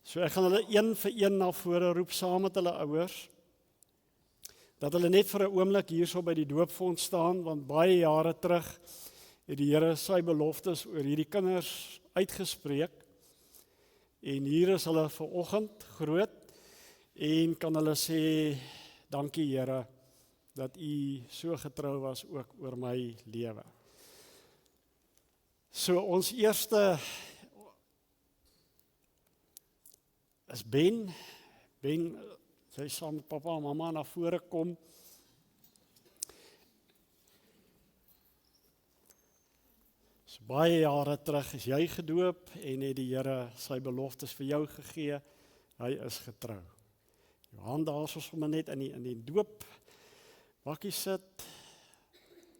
So ek gaan hulle een vir een na vore roep saam met hulle ouers. Dat hulle net vir 'n oomblik hierso by die doopfonds staan, want baie jare terug het die Here sy beloftes oor hierdie kinders uitgespreek. En hier is hulle vanoggend groot. En kan hulle sê, dankie Here, dat U so getrou was ook oor my lewe. So ons eerste is Ben. Ben, sy saam met pappa en mamma na vore kom. So baie jare terug is jy gedoop en het die Here sy beloftes vir jou gegee. Hy is getrou. Johan daar is sommer net in die doop bakkie sit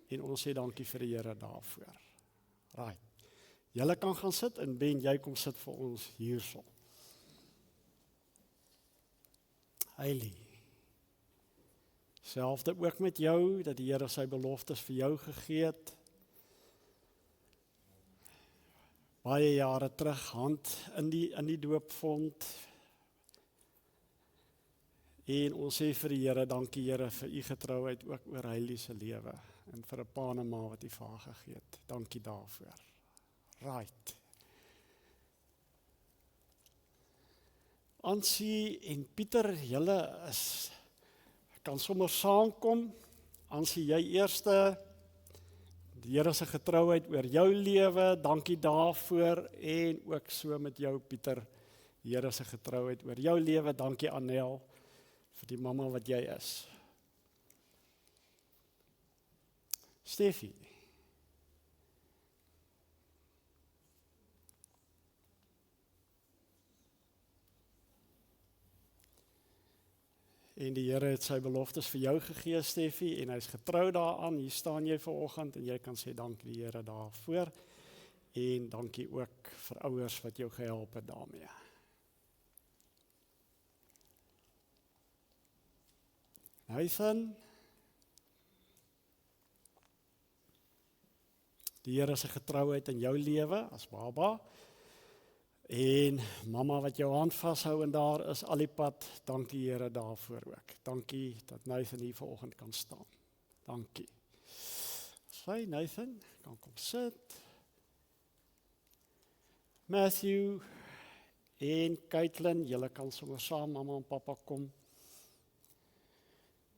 en ons sê dankie vir die Here daarvoor. Right. Julle kan gaan sit en Ben, jy kom sit vir ons hierso. Heilig. Selfde ook met jou, dat die Here sy beloftes vir jou gegee het. Baie jare terug, hand in die doopvond. En ons sê vir die Here, dankie Here vir U getrouheid ook oor Heilie se lewe en vir 'n pa en ma wat U vir haar gegee het. Dankie daarvoor. Right. Ansie en Pieter, julle kan sommer saamkom. Ansie, jy eerste, die Here se getrouheid oor jou lewe, dankie daarvoor en ook so met jou Pieter, die Here se getrouheid oor jou lewe, dankie Annel vir die mamma wat jy is. Steffi. En die Here het sy beloftes vir jou gegee, Steffi, en hy's getrou daaraan. Hier staan jy vanoggend en jy kan sê dankie die Here daarvoor. En dankie ook vir ouers wat jou gehelp het daarmee. Nathan, die Here se getrouheid in jou lewe as baba, en mamma wat jou hand vashou en daar is al die pad, dankie Here daarvoor ook. Dankie dat Nathan hier vanoggend kan staan. Dankie. Sy, Nathan, kan kom sit. Matthew en Caitlin, julle kan sommer saam, mamma en pappa kom.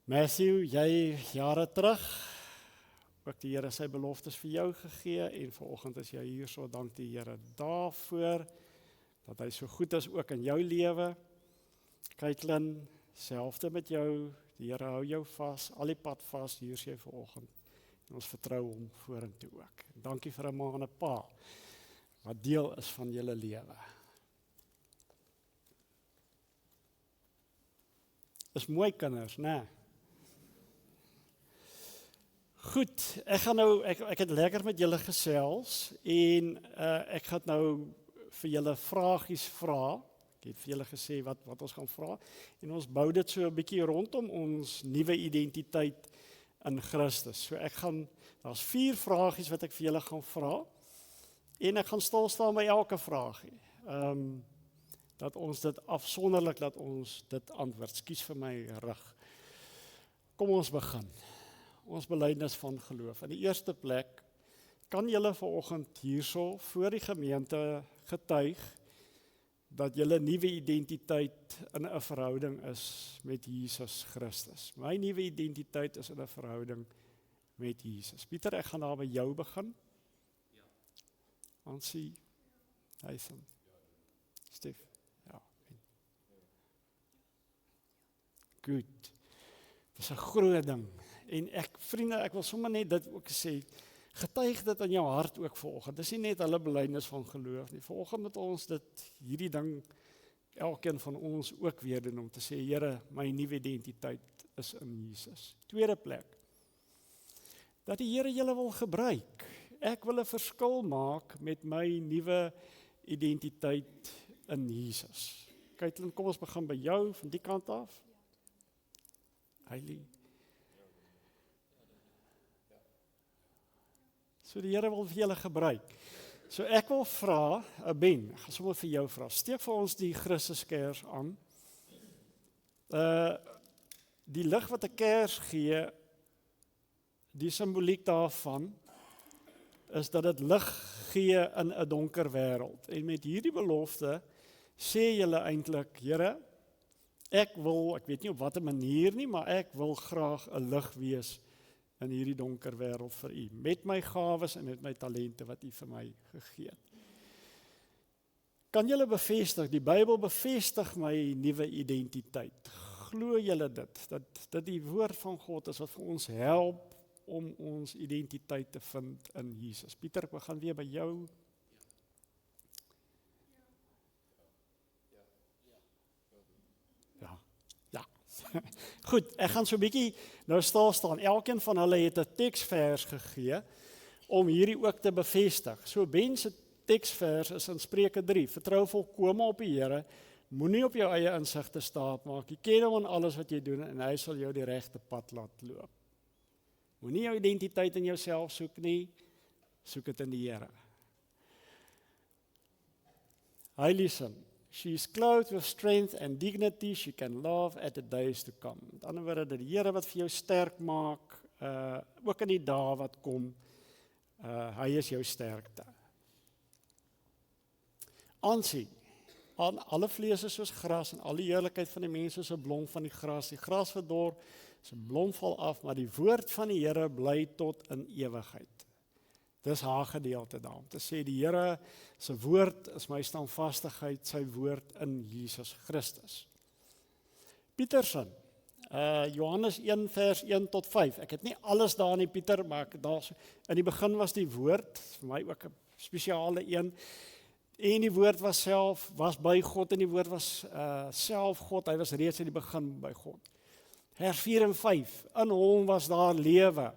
Matthew, jy jare terug, ook die Here sy beloftes vir jou gegee en vanoggend is jy hier so, dank die Here daarvoor, dat hy so goed is ook in jou lewe. Caitlin, selfde met jou, die Here hou jou vas, al die pad vas, hier is jy vanoggend. En ons vertrou hom vorentoe ook. Dankie vir 'n ma en 'n pa, wat deel is van julle lewe. Is mooi kinders, né? Goed, ek het lekker met julle gesels en ek gaan nou vir julle vragies vra. Ek het vir julle gesê wat ons gaan vra en ons bou dit so 'n bietjie rondom ons nuwe identiteit in Christus. So daar's 4 vragies wat ek vir julle gaan vra en ek gaan stil staan by elke vragie. Dat ons dit afsonderlik dat ons dit antwoord. Skus vir my rug. Kom ons begin. Ons belydenis van geloof. In die eerste plek, kan julle vanoggend hierso voor die gemeente getuig dat julle nuwe identiteit in 'n verhouding is met Jesus Christus. My nuwe identiteit is in 'n verhouding met Jesus. Pieter, ek gaan daar by jou begin. Ansie, Nathan, Stef, ja. Goed. Dis 'n groot ding. En vriende, ek wil sommer net dit ook sê, getuig dit in jou hart ook vanoggend. Dis nie net hulle belydenis van geloof nie. Vanoggend moet ons hierdie ding, elkeen van ons ook weer doen, om te sê, Here, my nuwe identiteit is in Jesus. Tweede plek, dat die Here julle wil gebruik. Ek wil 'n verskil maak met my nuwe identiteit in Jesus. Kaitlyn, kom ons begin by jou, van die kant af. Heilie. So die Here wil vir julle gebruik. So ek wil vra, Ben, ek gaan sommer vir jou vra, steek vir ons die Christuskers aan. Die lig wat 'n kers gee, die simboliek daarvan, is dat dit lig gee in 'n donker wêreld. En met hierdie belofte sê julle eintlik, Here, ek weet nie op watter manier nie, maar ek wil graag 'n lig wees in hierdie donker wêreld vir U, met my gawes en met my talente wat U vir my gegee het. Kan julle bevestig, die Bybel bevestig my nuwe identiteit? Glo julle dit, dat die woord van God is wat vir ons help om ons identiteit te vind in Jesus? Pieter, ek gaan weer by jou. Ja. Goed, ek gaan so 'n bietjie nou staan. Elkeen van hulle het 'n teksvers gegee om hierdie ook te bevestig. So Ben se teksvers is in Spreuke 3. Vertrou volkome op die Here, moenie op jou eie insigte staat maak. Jy ken hom in alles wat jy doen en hy sal jou die regte pad laat loop. Moenie jou identiteit in jouself soek nie, soek dit in die Here. Hy listen. She is clothed with strength and dignity, she can laugh at the days to come. Met ander woorde, dat die Here wat vir jou sterk maak, ook in die dae wat kom, hy is jou sterkte. Aansien, alle vlees is soos gras en al die heerlikheid van die mense is 'n blom van die gras verdor, sy blom val af, maar die woord van die Here bly tot in ewigheid. Dis haar gedeelte daar, om te sê die Here se woord is my standvastigheid, sy woord in Jesus Christus. Pietersen, Johannes 1 vers 1 tot 5. Ek het nie alles daar nie, Pieter, maar in die begin was die woord, vir my ook 'n spesiale een, en die woord was by God, en die woord was self God, hy was reeds in die begin by God. Vers 4 en 5, in hom was daar lewe,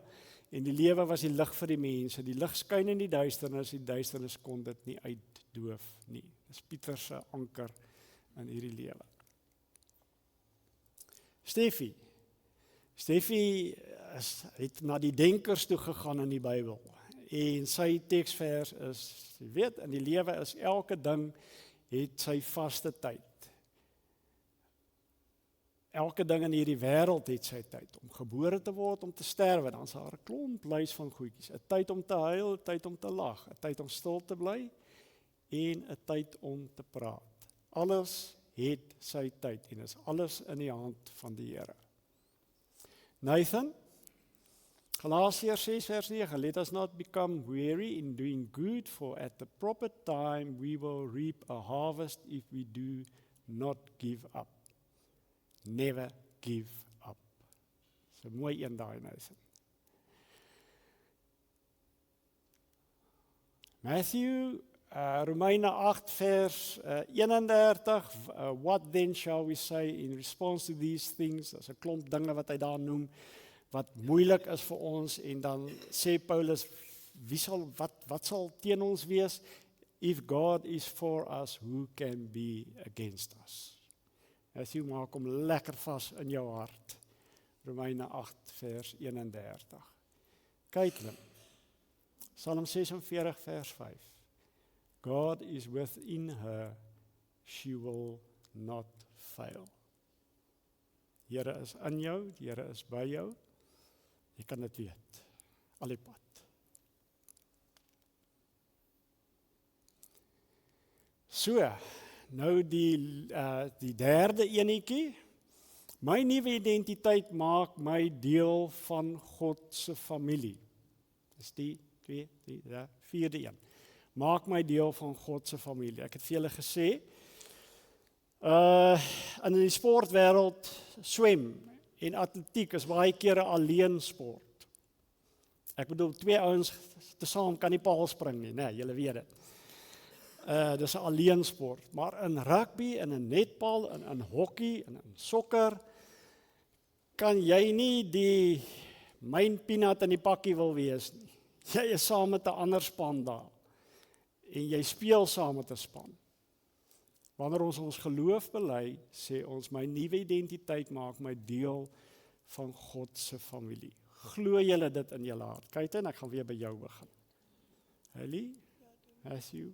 en die lewe was die lig vir die mense, die lig skyn in die duisternis kon dit nie uitdoof nie. Dis Pieter se anker in hierdie lewe. Steffi het na die denkers toe gegaan in die Bybel, en sy teksvers is, jy weet, in die lewe is elke ding het sy vaste tyd. Elke ding in hierdie wêreld het sy tyd, om gebore te word, om te sterwe, dan is daar 'n klomp lys van goedjies, 'n tyd om te huil, 'n tyd om te lag, 'n tyd om stil te bly, en 'n tyd om te praat. Alles het sy tyd, en is alles in die hand van die Here. Nathan, Galasiërs 6 vers 9, let us not become weary in doing good, for at the proper time we will reap a harvest if we do not give up. Never give up. So mooi een daai, Nathan. Matthew, Romeine 8 vers 31, what then shall we say in response to these things? Daar's 'n klomp dinge wat hy daar noem, wat moeilik is vir ons, en dan sê Paulus, wat sal teen ons wees? If God is for us, who can be against us? Matthew, maak hom lekker vas in jou hart. Romeine 8 vers 31. Kaitlyn, Psalm 46 vers 5. God is within her, she will not fail. Die Here is in jou, die Here is by jou. Jy kan dit weet, al die pad. So, Nou die derde enetjie. My nuwe identiteit maak my deel van God se familie. Dis die 2, 3, 4de een. Maak my deel van God se familie. Ek het vir julle gesê, in die sportwêreld swem en atletiek is baie keer 'n alleen sport. Ek bedoel, 2 ouens tesaam kan nie paal spring nie, nee, julle weet dit. Dis 'n alleen sport, maar in rugby en in netbal en in hokkie en in sokker kan jy nie die myn peanut in die pakkie wil wees nie. Jy is saam met 'n ander span daar en jy speel saam met 'n span. Wanneer ons ons geloof bely, sê ons my nuwe identiteit maak my deel van God se familie. Glo julle dit in julle hart? Kyk en ek gaan weer by jou begin. Hallie? Matthew?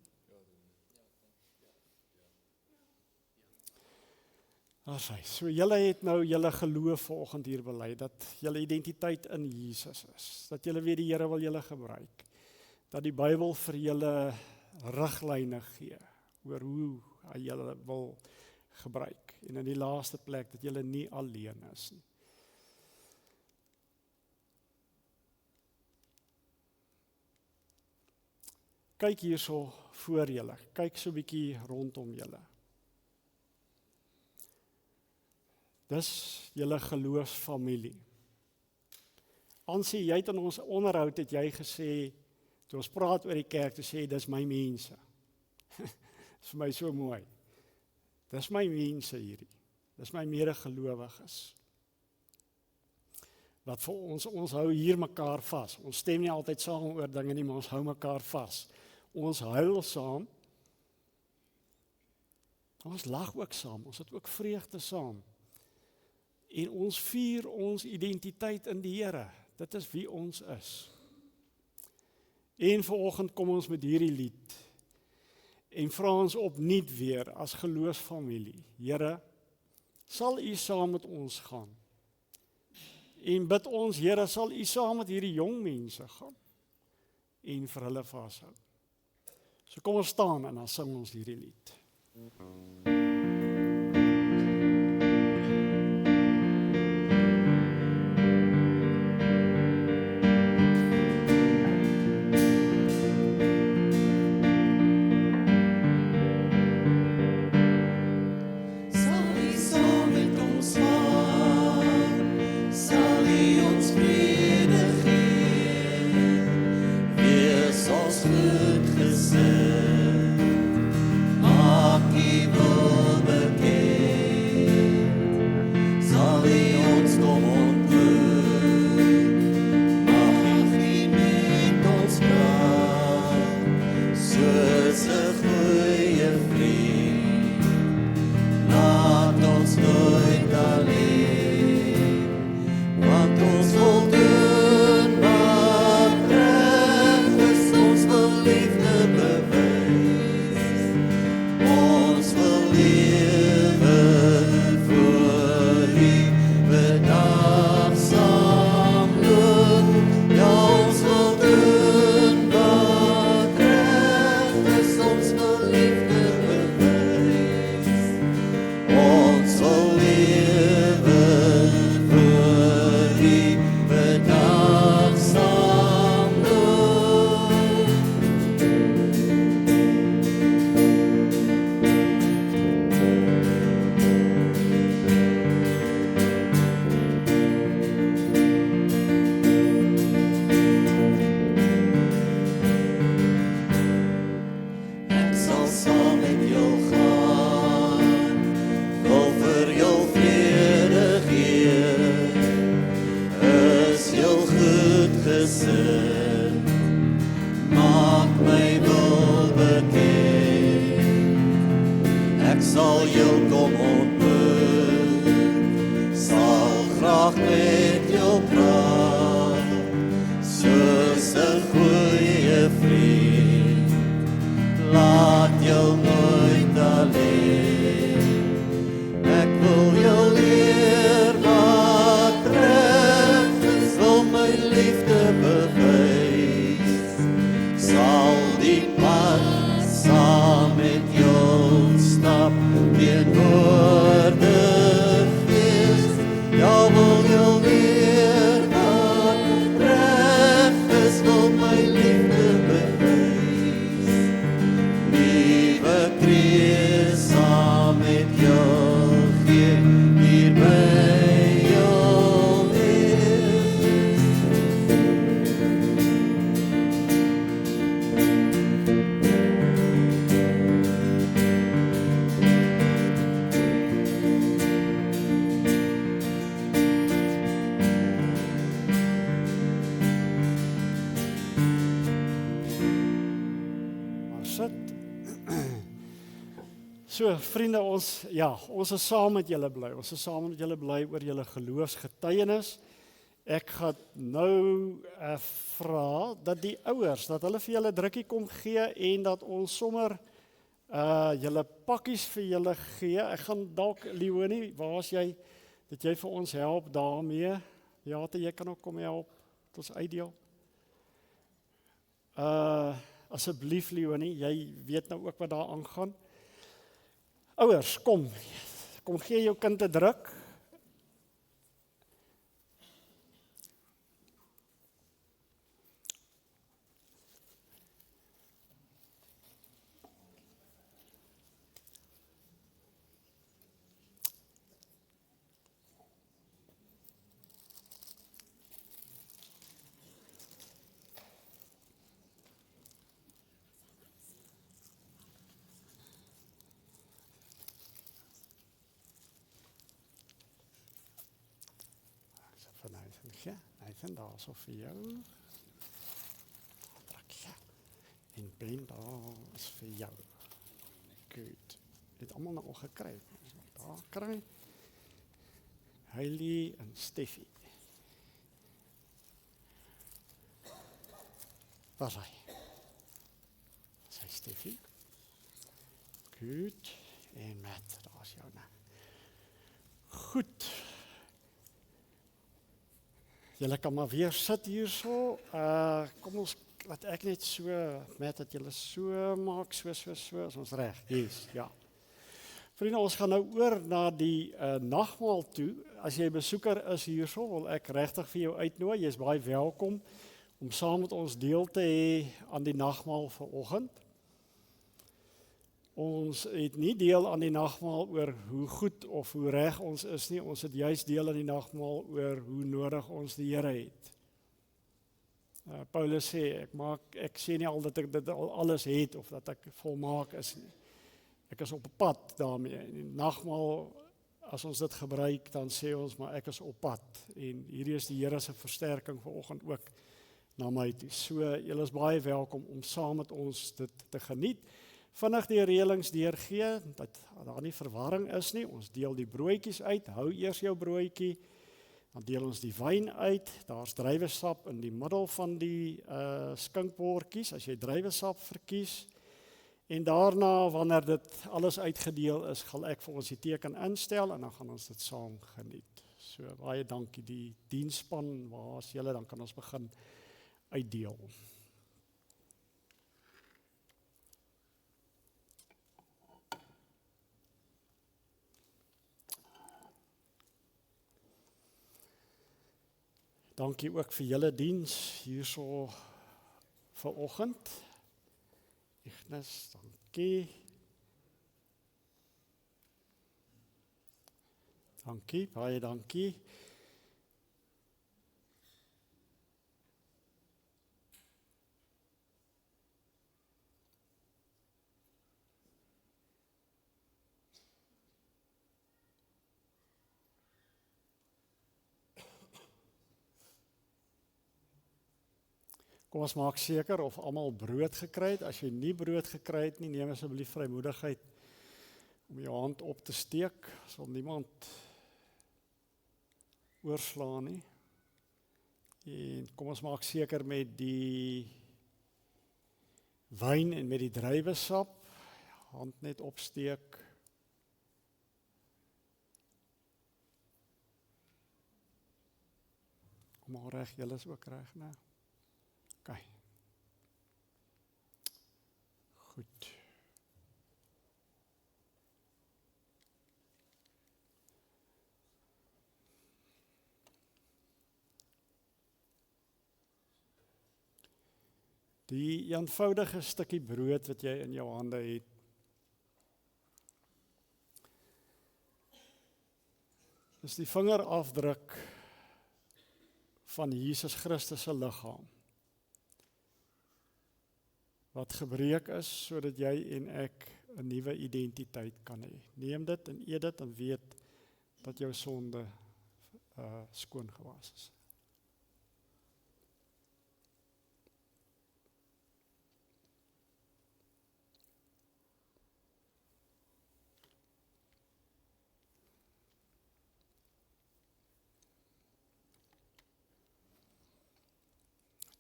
So julle het nou julle geloof vanoggend hier bely, dat julle identiteit in Jesus is, dat julle weet die Here wil julle gebruik, dat die Bybel vir julle riglyne gee, oor hoe hy julle wil gebruik, en in die laaste plek, dat julle nie alleen is nie. Kyk hierso voor julle, kyk so 'n bietjie rondom julle. Dis julle geloofsfamilie. Ansie, jy het in ons onderhoud het jy gesê, toe ons praat oor die kerk, toe sê dis my mense. Dis vir my so mooi. Dis my mense hierdie. Dis my medegelowiges. Wat vir ons hou hier mekaar vas. Ons stem nie altyd saam oor dinge nie, maar ons hou mekaar vas. Ons huil saam. Ons lag ook saam. Ons het ook vreugde saam. En ons vier ons identiteit in die Here. Dit is wie ons is. En vanoggend kom ons met hierdie lied. En vra ons opnuut weer as geloofsfamilie. Here, sal U saam met ons gaan? En bid ons, Here, sal U saam met hierdie jong mense gaan? En vir hulle vashou. So kom ons staan en dan sing ons hierdie lied. Saam met jou stap So vriende, ons is saam met julle bly. Ons is saam met julle bly oor julle geloofsgetuienis. Ek gaan nou vra dat die ouers, dat hulle vir julle drukkie kom gee en dat ons sommer julle pakkies vir julle gee. Ek gaan dalk, Leonie, waar is jy, dat jy vir ons help daarmee? Ja, jy kan ook kom help, dat ons uitdeel. Asseblief, Leonie, jy weet nou ook wat daar aangaan. Ouers, kom gee jou kind 'n druk. Nathan, daar is vir jou. Trakje. En Ben, daar is vir jou. Goed. Het allemaal nou al gekry. Daar kry. Hailey en Steffi. Waar is hy? Sy Steffi. Goed. En Matt, daar is jou nou. Goed. Julle kan maar weer sit hierso. Kom ons laat ek net so met dat julle so maak, so as ons reg. Yes, ja. Vriende, ons gaan nou oor na die nagmaal toe. As jy besoeker is hierso, wil ek regtig vir jou uitnooi. Jy is baie welkom om saam met ons deel te hê aan die nagmaal vanoggend. Ons het nie deel aan die nagmaal oor hoe goed of hoe reg ons is nie. Ons het juist deel aan die nagmaal oor hoe nodig ons die Here het. Paulus sê, ek sê nie al dat ek dit al alles het of dat ek volmaak is nie. Ek is op pad daarmee. En die nagmaal, as ons dit gebruik, dan sê ons, maar ek is op pad. En hierdie is die Here se versterking vanoggend ook na my toe. So, julle is baie welkom om saam met ons dit te geniet. Vinnig die reëlings deurgee, dat daar nie verwarring is nie. Ons deel die broodjies uit, hou eers jou broodjie, dan deel ons die wyn uit, daar's druiwesap in die middel van die skinkbordjies, as jy druiwesap verkies, en daarna, wanneer dit alles uitgedeel is, gaan ek vir ons die teken instel, en dan gaan ons dit saam geniet. So, baie dankie, die diensspan, waar is julle, dan kan ons begin uitdeel. Dankie ook vir julle diens hierso vanoggend. Ignas, dankie. Dankie, baie dankie. Kom ons maak seker of almal brood gekry het. As jy nie brood gekry het nie, neem asseblief vrymoedigheid om jou hand op te steek. Sal niemand oorslaan nie. En kom ons maak seker met die wyn en met die druiwesap. Hand net opsteek. Kom maar reg, julle is ook reg, né? OK. Goed. Die eenvoudige stukkie brood wat jy in jou hande het, is die vingerafdruk van Jesus Christus se liggaam, wat gebreek is, sodat jy en ek 'n nuwe identiteit kan hê. Neem dit en eet dit en weet dat jou sonde skoon gewas is.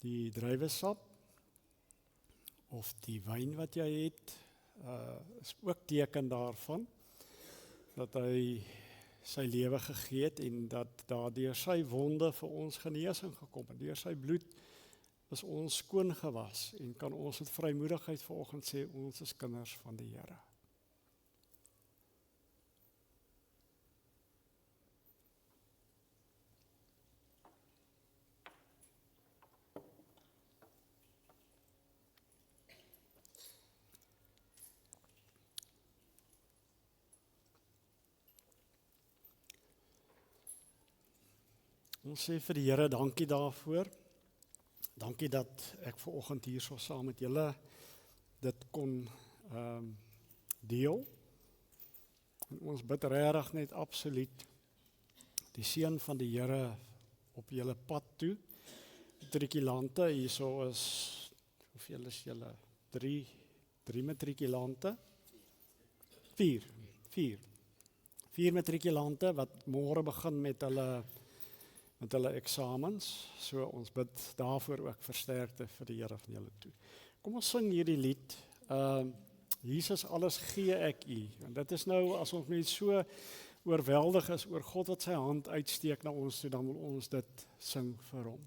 die druiwesap of die wyn wat jy het, is ook teken daarvan, dat hy sy lewe gegee het en dat daardeur sy wonde vir ons genesing gekom het. Deur sy bloed is ons skoon gewas en kan ons met vrymoedigheid vanoggend sê, ons is kinders van die Here. Ons sê vir die Here dankie daarvoor. Dankie dat ek vanoggend hier so saam met julle dit kon deel. En ons bid regtig net absoluut die seën van die Here op julle pad toe. Matrikulante, hierso is, hoeveel is julle? 3 matrikulante? 4 matrikulante wat môre begin met hulle eksamens, so ons bid daarvoor ook versterkte vir die Here van julle toe. Kom ons sing hierdie lied, Jesus, alles gee ek U, en dit is nou, as ons net so oorweldig is oor God wat sy hand uitsteek na ons toe, dan wil ons dit sing vir hom.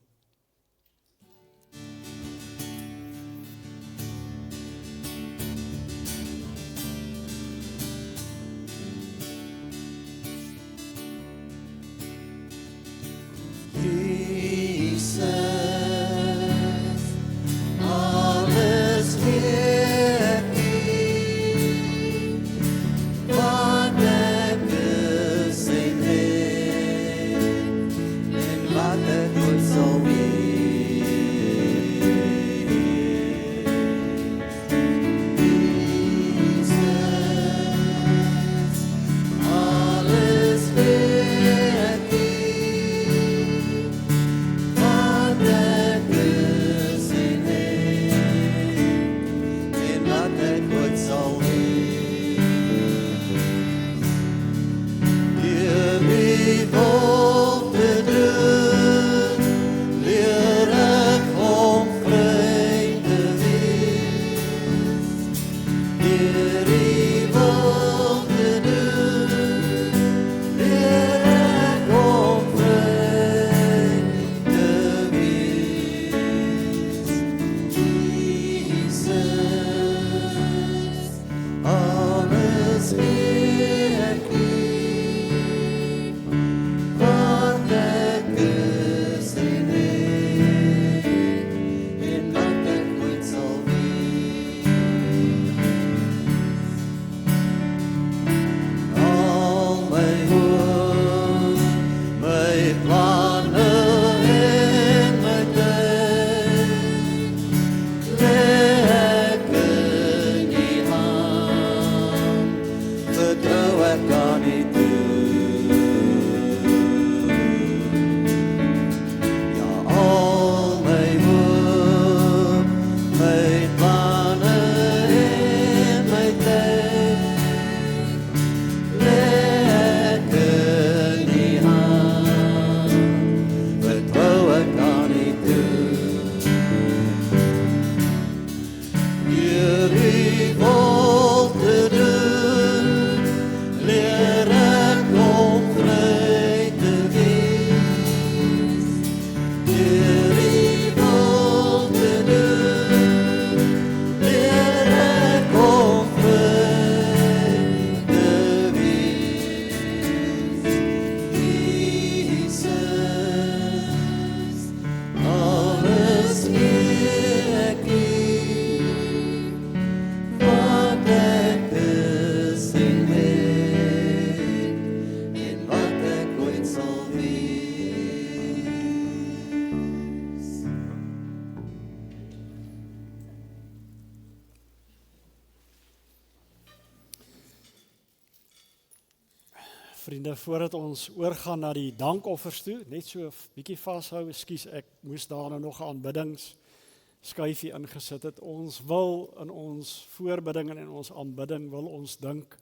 Vriende, voordat ons oorgaan na die dankoffers toe, net so 'n bietjie vashou, ekskuus, ek moes daar nou nog 'n aanbiddingsskyfie ingesit het. Ons wil in ons voorbidding en in ons aanbidding wil ons dink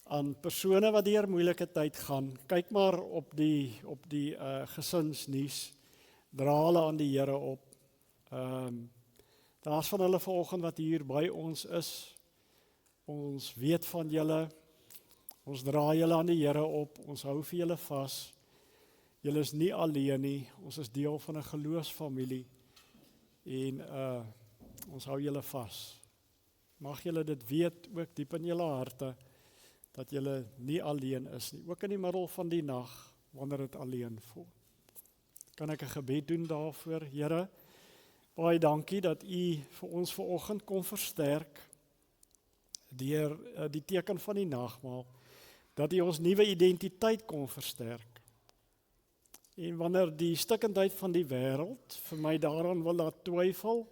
aan persone wat deur moeilike tyd gaan. Kyk maar op die gesinsnuus, dra hulle aan die Here op. Daar's van hulle vanoggend wat hier by ons is. Ons weet van julle. Ons dra julle aan die Here op. Ons hou vir julle vas. Julle is nie alleen nie. Ons is deel van 'n geloofsfamilie. En ons hou julle vas. Mag julle dit weet, ook diep in julle harte, dat julle nie alleen is nie. Ook in die middel van die nag, wanneer dit alleen voel. Kan ek 'n gebed doen daarvoor, Here? Baie dankie dat U vir ons vanoggend kon versterk deur die teken van die nagmaal, dat U ons nuwe identiteit kon versterk. En wanneer die stikkindheid van die wêreld vir my daaraan wil laat twyfel,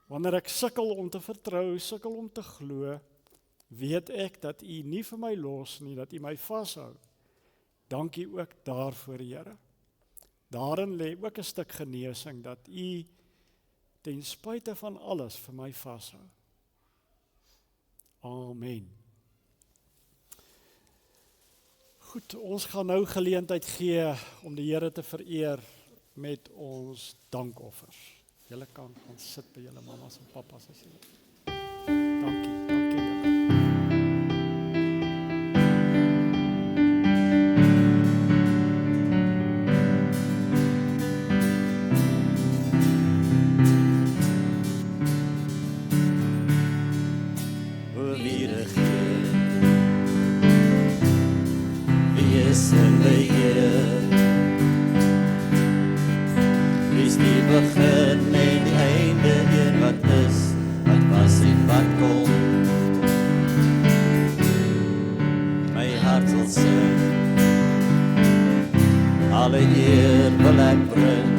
wanneer ek sukkel om te vertrou, sukkel om te glo, weet ek dat U nie vir my los nie, dat U my vashou. Dankie ook daarvoor, Here. Daarin lê ook 'n stuk genesing, dat U ten spyte van alles vir my vashou. Amen. Goed, ons gaan nou geleentheid gee om die Here te vereer met ons dankoffers. Julle kan gaan sit by julle mamas en papas as julle. Dankie, dankie julle. Begin en die einde, een wat is, wat was en wat kom. My hart wil sing, alle eer wil ek bring.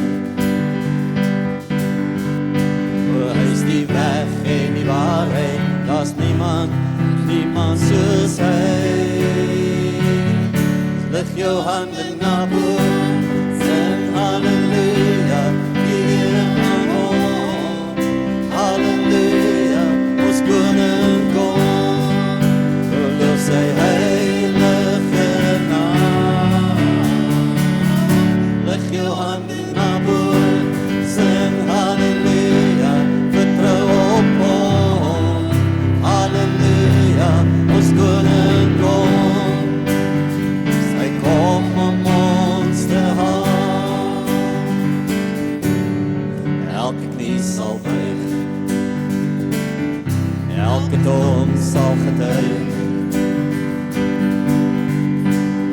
O, hy is die weg en die waarheid, daar's niemand soos hy. Lig jou hande na bo, sing halleluja. Halleluja, ons koning kom, loof sy heilige naam. Lig jou hande na bo, sing halleluja, vertrou op hom. Halleluja, ons koning kom, sy kom om ons te haal. Elke knie sal buig, elke tong sal getuig,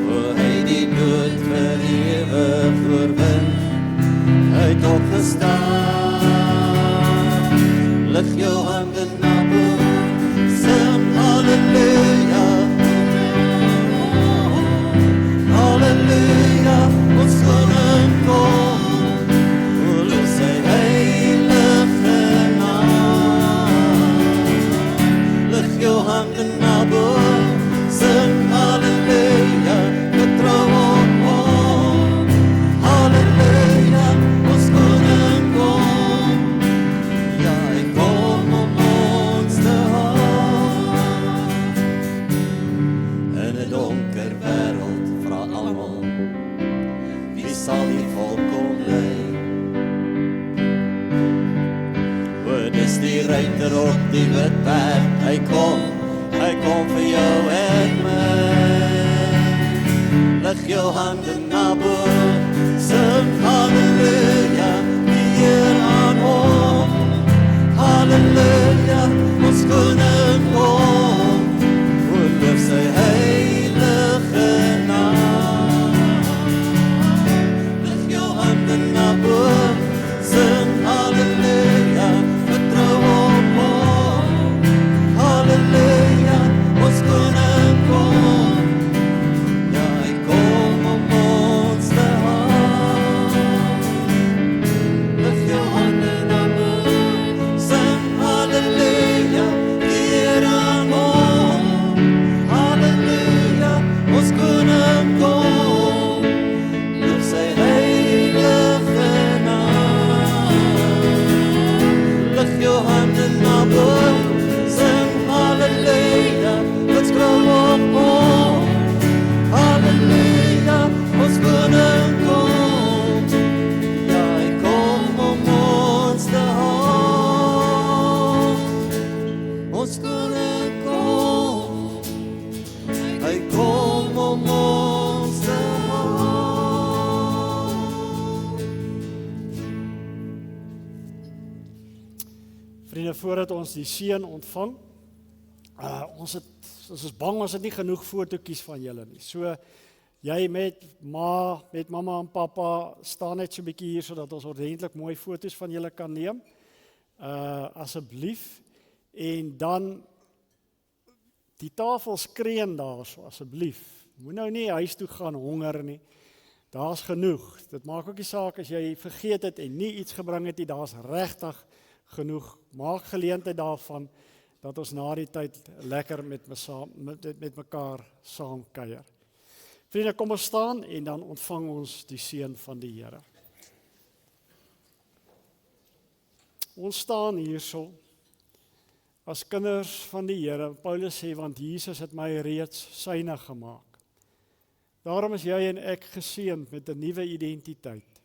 o hy die dood vir ewig oorwin, hy het opgestaan. Lig jou hande na bo, sing halleluja. Halleluja, ons koning kom, o loof sy heilige naam. Lig jou hande na bo, sing halleluja, vertrou op hom. Halleluja, ons koning kom, ja, hy kom om ons te haal. In 'n donker wêreld vra almal, wie sal die volk kom lei? O, dis die ruiter op die wit perd, hy kom vir jou en my. Lig jou hande na bo, sing halleluja, die eer aan hom. Halleluja, ons koning kom, o loof sy heilige naam. Lig jou hande na bo, sing halleluja, vertrou op hom. Halleluja, ons koning kom, ja, hy kom om ons te haal. Vriende, voordat ons die seën ontvang, ons is bang ons het nie genoeg fotootjies van julle nie. So jy met mamma en pappa staan net so 'n bietjie hier sodat ons ordentlik mooi foto's van julle kan neem. Asseblief. En dan die tafel skreën daarso, asseblief. Moet nou nie huis toe gaan honger nie. Daar's genoeg. Dit maak ook nie saak as jy vergeet het en nie iets gebring het nie, daar's regtig genoeg. Maak geleentheid daarvan dat ons na die tyd lekker met mekaar saam kuier. Vriende, kom ons staan en dan ontvang ons die seën van die Here. Ons staan hierso as kinders van die Here. Paulus sê, want Jesus het my reeds syne gemaak. Daarom is jy en ek geseënd met 'n nuwe identiteit.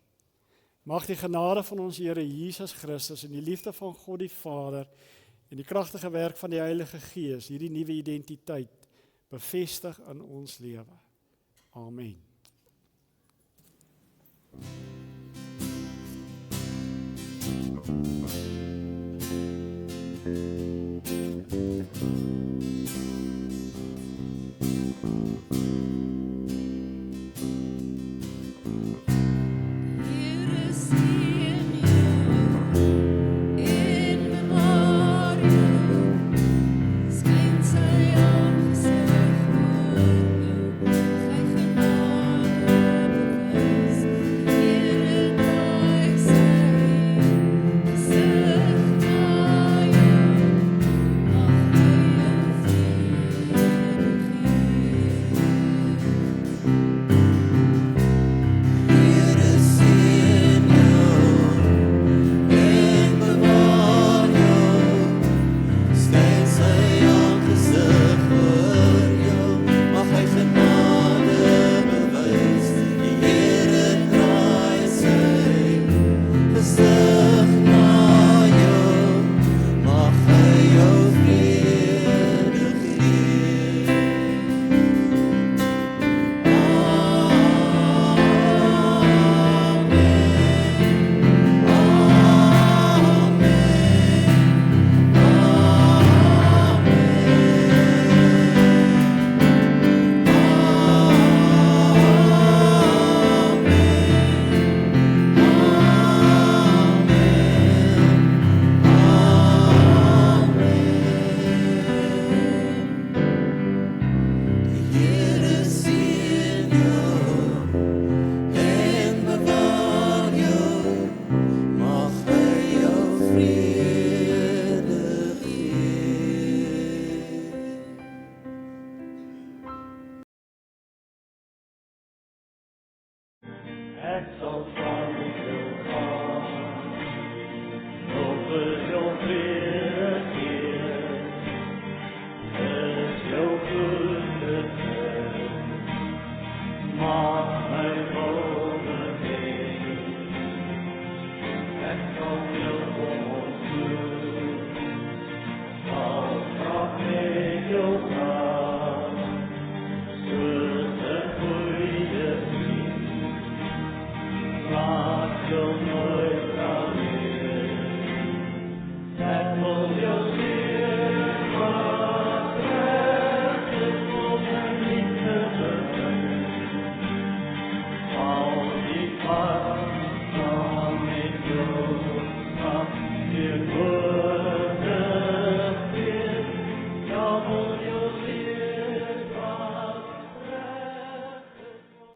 Mag die genade van ons Here Jesus Christus en die liefde van God die Vader en die kragtige werk van die Heilige Gees hierdie nuwe identiteit bevestig in ons lewe. Amen.